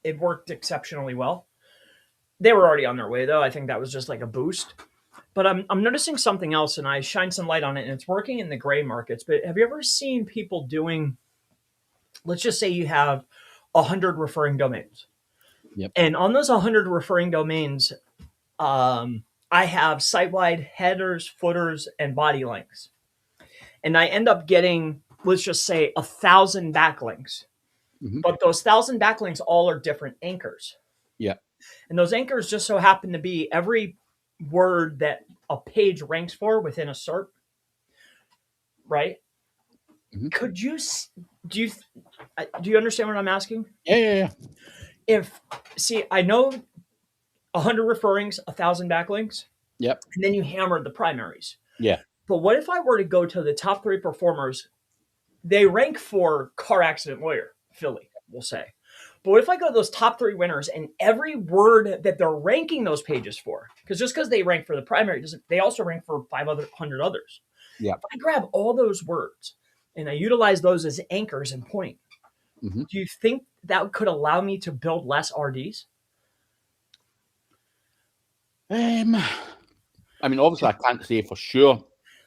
S2: it worked exceptionally well. They were already on their way though. I think that was just like a boost. But I'm noticing something else, and I shine some light on it, and it's working in the gray markets. But have you ever seen people doing? Let's just say you have 100 referring domains.
S1: Yep.
S2: And on those 100 referring domains, I have site-wide headers, footers, and body links. And I end up getting, let's just say, 1,000 backlinks. Mm-hmm. But those 1,000 backlinks all are different anchors.
S1: Yeah.
S2: And those anchors just so happen to be every word that a page ranks for within a SERP. Right? Mm-hmm. Could you do you understand what I'm asking?
S1: Yeah.
S2: I know 100 referrings, 1,000 backlinks.
S1: Yep.
S2: And then you hammered the primaries.
S1: Yeah.
S2: But what if I were to go to the top 3 performers? They rank for car accident lawyer, Philly, we'll say. But what if I go to those top 3 winners and every word that they're ranking those pages for, because just because they rank for the primary, they also rank for 500 others.
S1: Yeah.
S2: If I grab all those words and I utilize those as anchors and point,
S1: Mm-hmm.
S2: do you think that could allow me to build less RDs?
S1: I mean, obviously, I can't say for sure.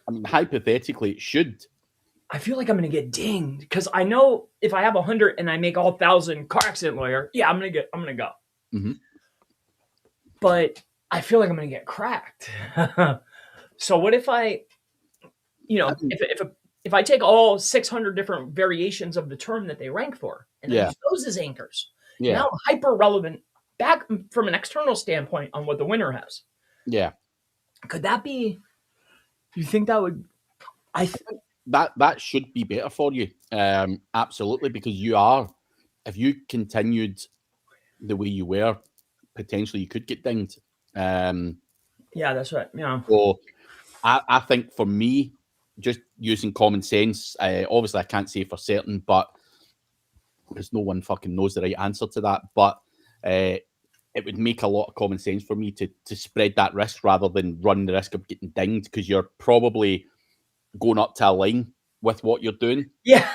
S1: I mean, hypothetically, it should.
S2: I feel like I'm going to get dinged because I know if I have 100 and I make all 1,000 car accident lawyer, yeah, I'm going to go.
S1: Mm-hmm.
S2: But I feel like I'm going to get cracked. So what if I, if I take all 600 different variations of the term that they rank for and I use those as anchors, now I'm hyper relevant back from an external standpoint on what the winner has.
S1: Yeah.
S2: Could that be? Do you think that would? I think
S1: that should be better for you. Absolutely, because if you continued the way you were, potentially you could get dinged.
S2: Yeah, that's right. Yeah.
S1: So I think for me, just using common sense, obviously I can't say for certain, but because no one fucking knows the right answer to that. But it would make a lot of common sense for me to spread that risk rather than run the risk of getting dinged, because you're probably going up to a line with what you're doing.
S2: Yeah.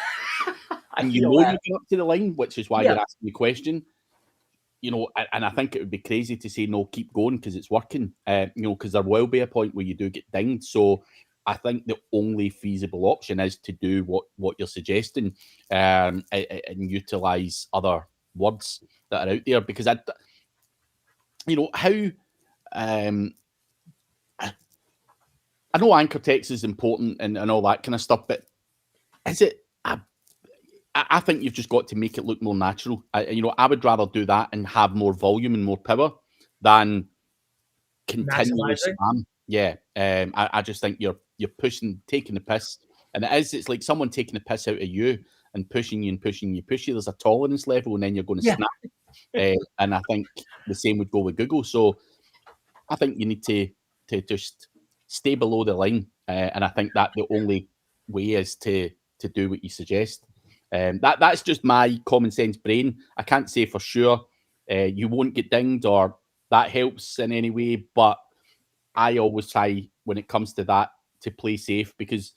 S1: And you know you're going up to the line, which is why you're asking the question. And I think it would be crazy to say, no, keep going because it's working, because there will be a point where you do get dinged. So I think the only feasible option is to do what you're suggesting, and utilize other words that are out there, because I know anchor text is important and all that kind of stuff, but is it? I think you've just got to make it look more natural. I would rather do that and have more volume and more power than continually spam. Yeah, I just think you're taking the piss, and it's like someone taking the piss out of you and pushing you and pushing you, There's a tolerance level, and then you're going to snap. And I think the same would go with Google. So I think you need to just stay below the line, and I think that the only way is to do what you suggest. That's just my common sense brain. I can't say for sure you won't get dinged or that helps in any way, but I always try when it comes to that to play safe, because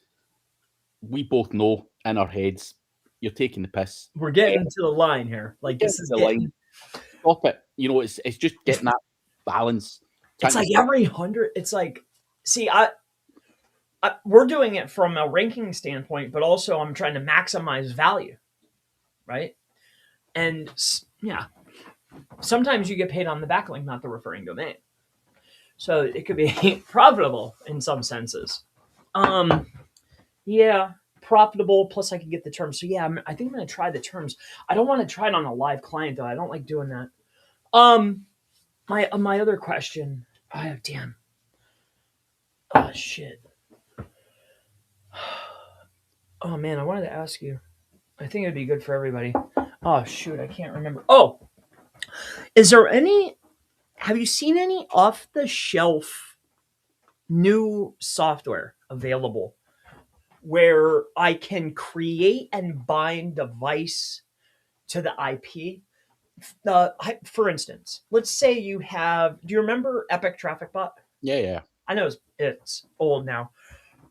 S1: we both know in our heads you're taking the piss.
S2: We're getting to the line here. Like, this is
S1: the line. Stop it. It's just getting that balance.
S2: It's like every 100. It's like, see, we're doing it from a ranking standpoint, but also I'm trying to maximize value, right? And yeah, sometimes you get paid on the backlink, not the referring domain. So it could be profitable in some senses. Yeah, profitable. Plus, I could get the terms. So yeah, I think I'm going to try the terms. I don't want to try it on a live client though. I don't like doing that. My other question. Damn. Oh shit. Oh man, I wanted to ask you. I think it'd be good for everybody. Oh shoot, I can't remember. Oh, have you seen any off the shelf new software available where I can create and bind device to the IP? For instance, let's say do you remember Epic Traffic Bot?
S1: Yeah.
S2: I know it's old now.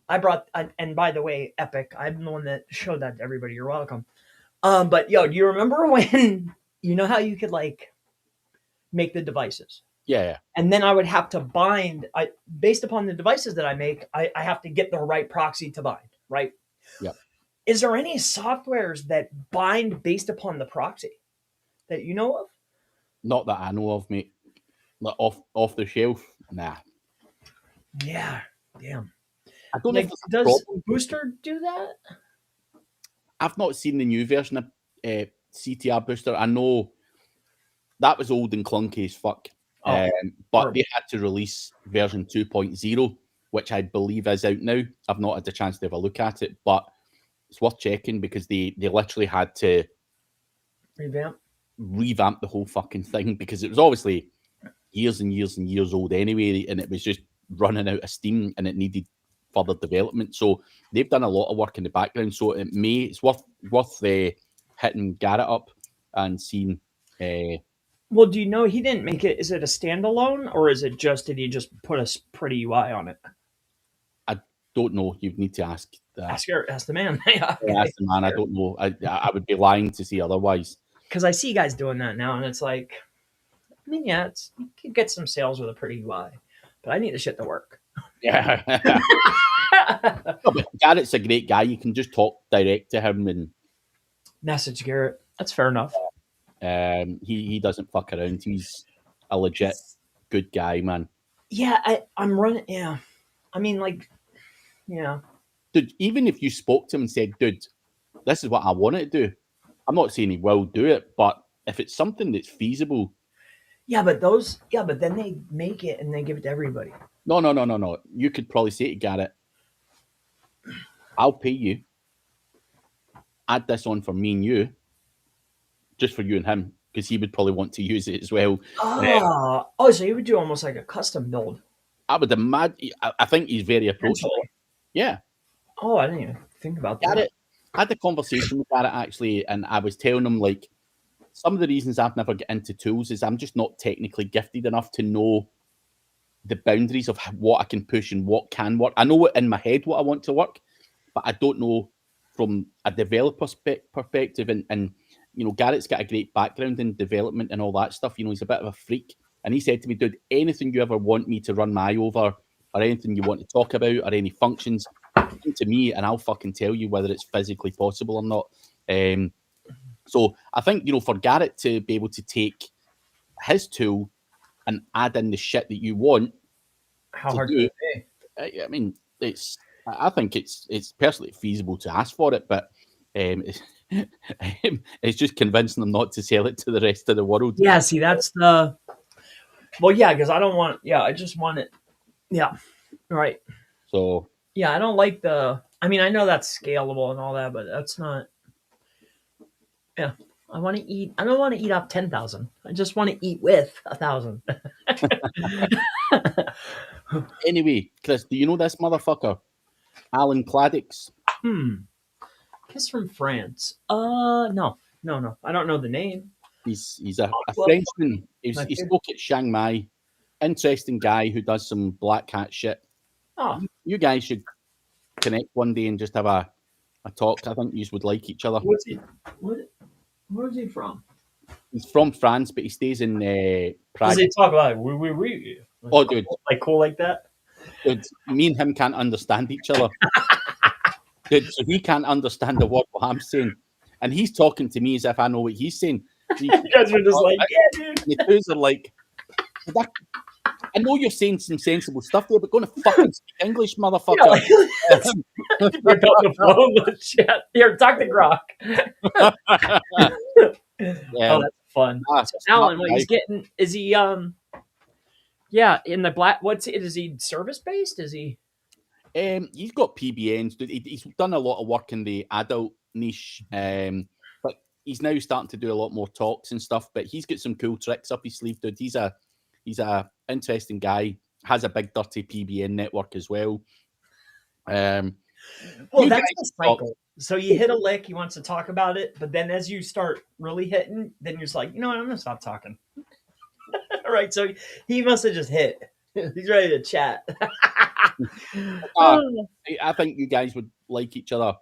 S2: And by the way, Epic, I'm the one that showed that to everybody. You're welcome. But do you remember when, how you could like make the devices?
S1: Yeah.
S2: And then I would have to bind, based upon the devices that I make, I have to get the right proxy to bind, right?
S1: Yeah.
S2: Is there any softwares that bind based upon the proxy that you know of?
S1: Not that I know of, mate. Like off the shelf, nah.
S2: Yeah, damn.
S1: I don't
S2: know. Does Booster do that?
S1: I've not seen the new version of CTR Booster. I know that was old and clunky as fuck. But they had to release version 2.0, which I believe is out now. I've not had the chance to have a look at it, but it's worth checking because they literally had to revamp the whole fucking thing, because it was obviously years and years and years old anyway, and it was just running out of steam, and it needed further development. So they've done a lot of work in the background. So it's worth hitting Garrett up and seeing.
S2: Well, do you know he didn't make it? Is it a standalone, or is it just did he just put a pretty UI on it?
S1: I don't know. You need to ask.
S2: Ask the man. Yeah, okay.
S1: Ask the man. I don't know. I would be lying to say otherwise.
S2: Because I see guys doing that now, and it's like, I mean, yeah, you can get some sales with a pretty UI, but I need the shit to work.
S1: Yeah. No, but Garrett's a great guy. You can just talk direct to him and
S2: message Garrett. That's fair enough.
S1: He doesn't fuck around. He's a legit good guy, man.
S2: Yeah, I'm running. Yeah, I mean, like, yeah,
S1: dude. Even if you spoke to him and said, "Dude, this is what I want to do," I'm not saying he will do it, but if it's something that's feasible,
S2: but then they make it and they give it to everybody.
S1: No. You could probably say to Garrett, "I'll pay you. Add this on for me and you, just for you and him, because he would probably want to use it as well."
S2: So you would do almost like a custom build.
S1: I would imagine. I think he's very approachable. Yeah.
S2: Oh, I didn't even think about that.
S1: Garrett, I had a conversation with Garrett actually, and I was telling him like some of the reasons I've never get into tools is I'm just not technically gifted enough to know the boundaries of what I can push and what can work. I know in my head what I want to work, but I don't know from a developer perspective. And you know, Garrett's got a great background in development and all that stuff. You know, he's a bit of a freak. And he said to me, "Dude, anything you ever want me to run my eye over, or anything you want to talk about, or any functions, come to me and I'll fucking tell you whether it's physically possible or not." So I think, you know, for Garrett to be able to take his tool and add in the shit that you want,
S2: how hard to do,
S1: I mean, I think it's personally feasible to ask for it, but it's just convincing them not to sell it to the rest of the world.
S2: Yeah, see, that's the. Well, yeah, because I don't want. Yeah, I just want it. Yeah, right.
S1: So.
S2: Yeah, I don't like the. I mean, I know that's scalable and all that, but that's not. Yeah, I want to eat. I don't want to eat off 10,000. I just want to eat with 1,000.
S1: Anyway, Chris, do you know this motherfucker, Alan Cladix?
S2: He's from France. No. I don't know the name.
S1: He's a Frenchman. He spoke at Chiang Mai. Interesting guy who does some black hat shit.
S2: Oh,
S1: you guys should connect one day and just have a talk. I think you would like each other.
S2: What's he? Where is he from?
S1: He's from France, but he stays in Prague.
S2: Does he talk like we?
S1: Oh, dude,
S2: like cool like that.
S1: Dude, me and him can't understand each other. Dude, so he can't understand the word what I'm saying, and he's talking to me as if I know what he's saying.
S2: You guys are just like, yeah, dude.
S1: And the twos are like, I know you're saying some sensible stuff there, but going to fucking speak English, motherfucker. Yeah,
S2: like, pick up the phone. Shit. Here, talk to Grok. Yeah. Oh, that's fun. So Alan, what he's getting, is he, yeah, in the black, is he service based? Is he?
S1: He's got PBNs. He's done a lot of work in the adult niche, but he's now starting to do a lot more talks and stuff. But he's got some cool tricks up his sleeve, dude. He's a interesting guy. Has a big dirty PBN network as well. Well,
S2: that's the cycle. So you hit a lick, he wants to talk about it, but then as you start really hitting, then you're just like, you know what, I'm gonna stop talking. Right. So he must have just hit. He's ready to chat.
S1: I think you guys would like each other.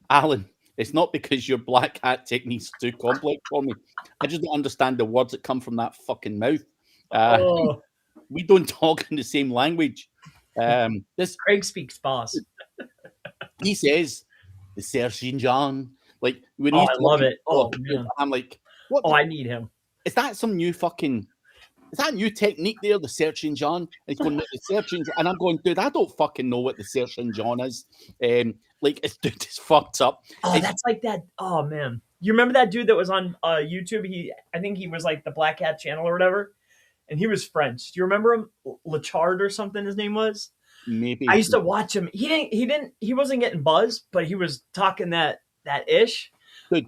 S1: Alan, it's not because your black hat technique's too complex for me. I just don't understand the words that come from that fucking mouth. We don't talk in the same language.
S2: Craig speaks boss.
S1: He says the search engine. Like when
S2: I love it. Oh man.
S1: I'm like, what?
S2: Oh, I need him.
S1: Is that some new fucking? Is that a new technique there? The search engine. And he's going the search engine, and I'm going, dude, I don't fucking know what the search engine is. Like it's fucked up.
S2: Oh, that's like that. Oh man, you remember that dude that was on YouTube? I think he was like the Black Hat channel or whatever, and he was French. Do you remember him? Lachard or something. His name was.
S1: Maybe
S2: I used to watch him. He wasn't getting buzz, but he was talking that ish.
S1: Dude,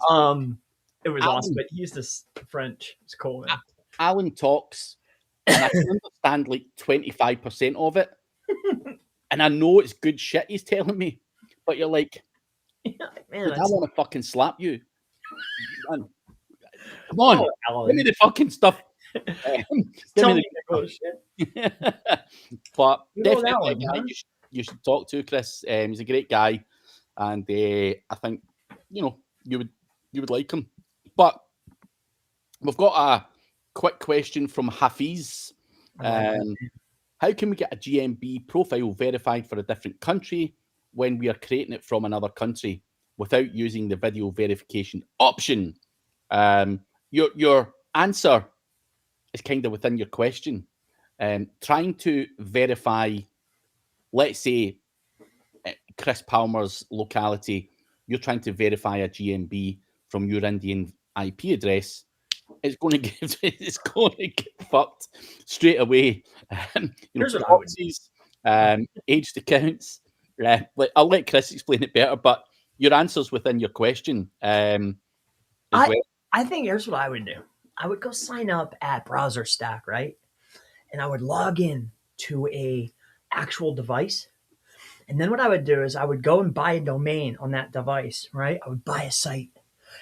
S2: it was awesome. But he used to French. It's cool, man.
S1: Alan talks and I can understand like 25% of it, and I know it's good shit he's telling me, but you're like,
S2: Yeah, man,
S1: dude, I want to fucking slap you. Man, come on,
S2: oh,
S1: give me
S2: Alan.
S1: the fucking stuff. Give
S2: Tell
S1: me
S2: me to go shit.
S1: the but
S2: You know that
S1: definitely a
S2: one,
S1: guy
S2: huh?
S1: you should talk to, Chris. He's a great guy, and I think you would like him. But we've got a quick question from Hafiz.
S2: I like that.
S1: How can we get a GMB profile verified for a different country when we are creating it from another country without using the video verification option? Your answer is kind of within your question. Trying to verify, let's say, Chris Palmer's locality, you're trying to verify a GMB from your Indian IP address. It's going to get fucked straight away.
S2: Here's what I would do.
S1: Proxies, aged accounts. I'll let Chris explain it better, but your answer's within your question as well.
S2: I think here's what I would do. I would go sign up at Browser Stack, right? And I would log in to a actual device. And then what I would do is I would go and buy a domain on that device, right? I would buy a site.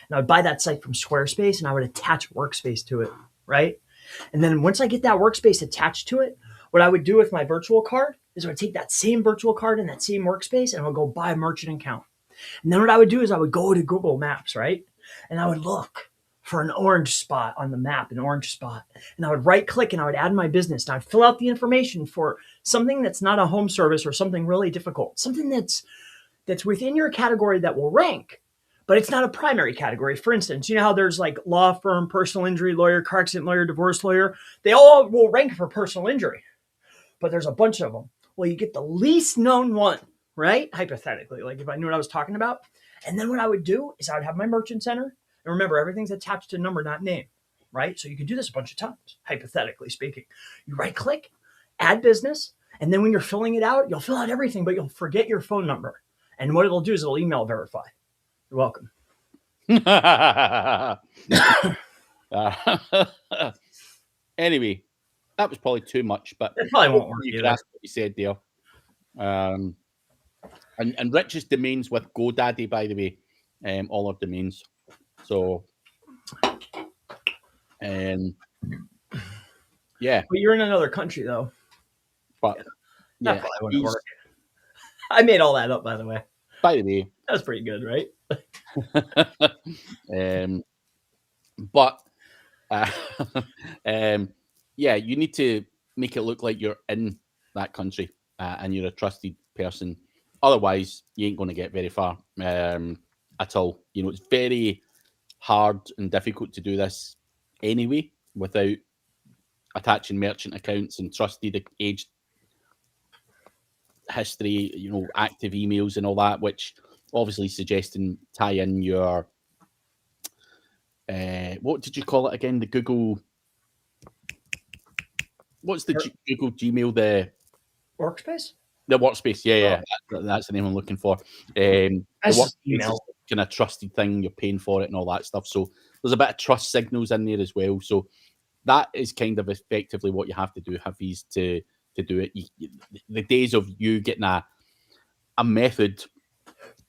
S2: And I would buy that site from Squarespace and I would attach Workspace to it, right? And then once I get that Workspace attached to it, what I would do with my virtual card is I would take that same virtual card and that same Workspace and I would go buy a merchant account. And then what I would do is I would go to Google Maps, right? And I would look for an orange spot on the map, an orange spot. And I would right click and I would add my business. And I'd fill out the information for something that's not a home service or something really difficult, something that's within your category that will rank, but it's not a primary category. For instance, you know how there's like law firm, personal injury lawyer, car accident lawyer, divorce lawyer. They all will rank for personal injury, but there's a bunch of them. Well, you get the least known one, right? Hypothetically, like if I knew what I was talking about. And then what I would do is I would have my merchant center. And remember, everything's attached to number, not name, right? So you can do this a bunch of times, hypothetically speaking. You right click, add business. And then when you're filling it out, you'll fill out everything, but you'll forget your phone number. And what it'll do is it'll email verify. You're welcome.
S1: Anyway, that was probably too much, but
S2: it probably won't work.
S1: You could ask what you said there. And Rich's domains with GoDaddy, by the way, all our domains. So, yeah.
S2: But you're in another country, though.
S1: But
S2: that probably wouldn't work. I made all that up, by the way.
S1: By the way,
S2: that's pretty good, right?
S1: But yeah, you need to make it look like you're in that country and you're a trusted person. Otherwise, you ain't going to get very far at all. You know, it's very hard and difficult to do this anyway without attaching merchant accounts and trusted aged history, you know, active emails and all that, which obviously suggesting tie in your what did you call it again? The Google. What's the Google Gmail? The
S2: Workspace.
S1: The Workspace. Yeah. That's the name I'm looking for. The Workspace is kind of trusted thing. You're paying for it and all that stuff. So there's a bit of trust signals in there as well. So that is kind of effectively what you have to do, Hafiz, to do it. The days of you getting a method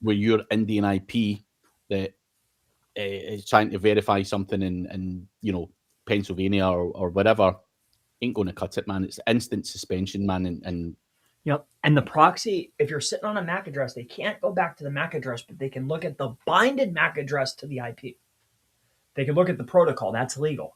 S1: where your Indian IP that is trying to verify something in you know, Pennsylvania or whatever ain't going to cut it, man. It's instant suspension, man. And
S2: yep. And the proxy, if you're sitting on a MAC address, they can't go back to the MAC address, but they can look at the binded MAC address to the IP. They can look at the protocol. That's legal.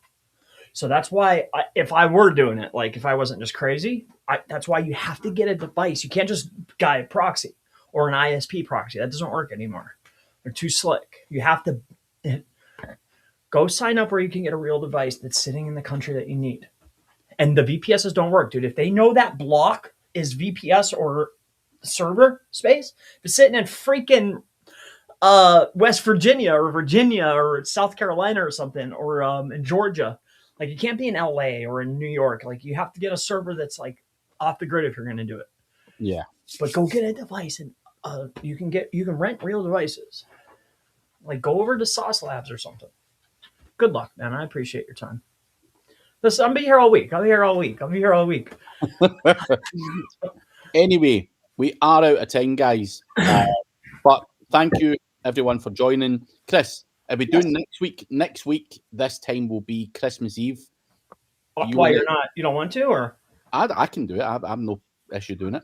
S2: So that's why if I were doing it, like if I wasn't just crazy, that's why you have to get a device. You can't just guy a proxy or an ISP proxy. That doesn't work anymore. They're too slick. You have to go sign up where you can get a real device that's sitting in the country that you need. And the VPSs don't work, dude. If they know that block is VPS or server space, if it's sitting in freaking West Virginia or South Carolina or something, or in Georgia, like you can't be in LA or in New York. Like you have to get a server that's like off the grid if you're going to do it.
S1: Yeah.
S2: But go get a device and you can rent real devices. Like go over to Sauce Labs or something. Good luck, man. I appreciate your time. Listen, I'll be here all week. I'll be here all week. I'll be here all week.
S1: Anyway, we are out of time, guys. But thank you, everyone, for joining. Chris, are we doing next week? Next week, this time will be Christmas Eve.
S2: Why you're not? You don't want to, or?
S1: I can do it. I'm no issue doing it.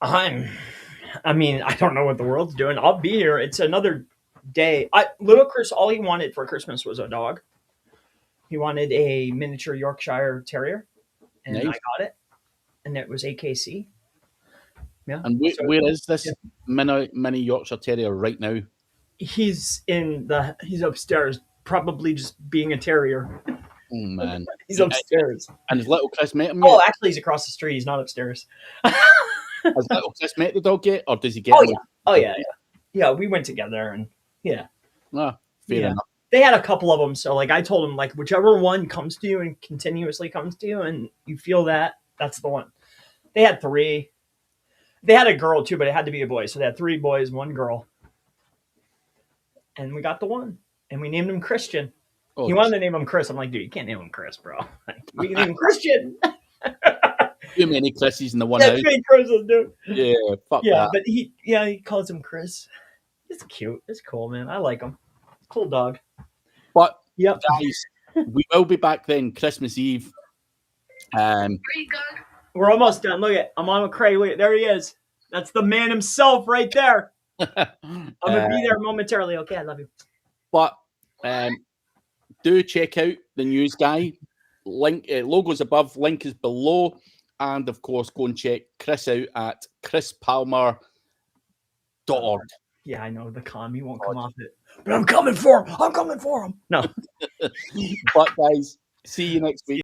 S2: I mean, I don't know what the world's doing. I'll be here. It's another day. Little Chris, all he wanted for Christmas was a dog. He wanted a miniature Yorkshire Terrier, and nice. I got it, and it was AKC. Yeah.
S1: And where is this mini Yorkshire Terrier right now?
S2: He's upstairs, probably just being a terrier.
S1: Oh man,
S2: he's upstairs.
S1: And has little Chris met him?
S2: Oh, actually, he's across the street. He's not upstairs.
S1: Has little Chris met the dog yet, or does he get?
S2: Oh yeah. Yeah, we went together, and yeah.
S1: Fair enough.
S2: They had a couple of them, so like I told him, like whichever one comes to you and continuously comes to you, and you feel that's the one. They had 3. They had a girl too, but it had to be a boy. So they had 3 boys, 1 girl, and we got the one, and we named him Christian. He wanted to name him Chris. I'm like, dude, you can't name him Chris, bro. We can name him Christian.
S1: Too many Chris's in the one house.
S2: Too many Chris's, dude.
S1: Yeah, fuck that.
S2: But he calls him Chris. It's cute. It's cool, man. I like him. Cool dog.
S1: But guys, we will be back then, Christmas Eve.
S2: We're almost done. Look at I'm on with Craig. Look, there he is. That's the man himself right there. I'm gonna be there momentarily. Okay, I love you.
S1: But do check out the news guy. Link logo's above, link is below, and of course go and check Chris out at chrispalmer.org.
S2: Yeah, I know the commie won't come off it, but I'm coming for him. No.
S1: But guys, see you next week.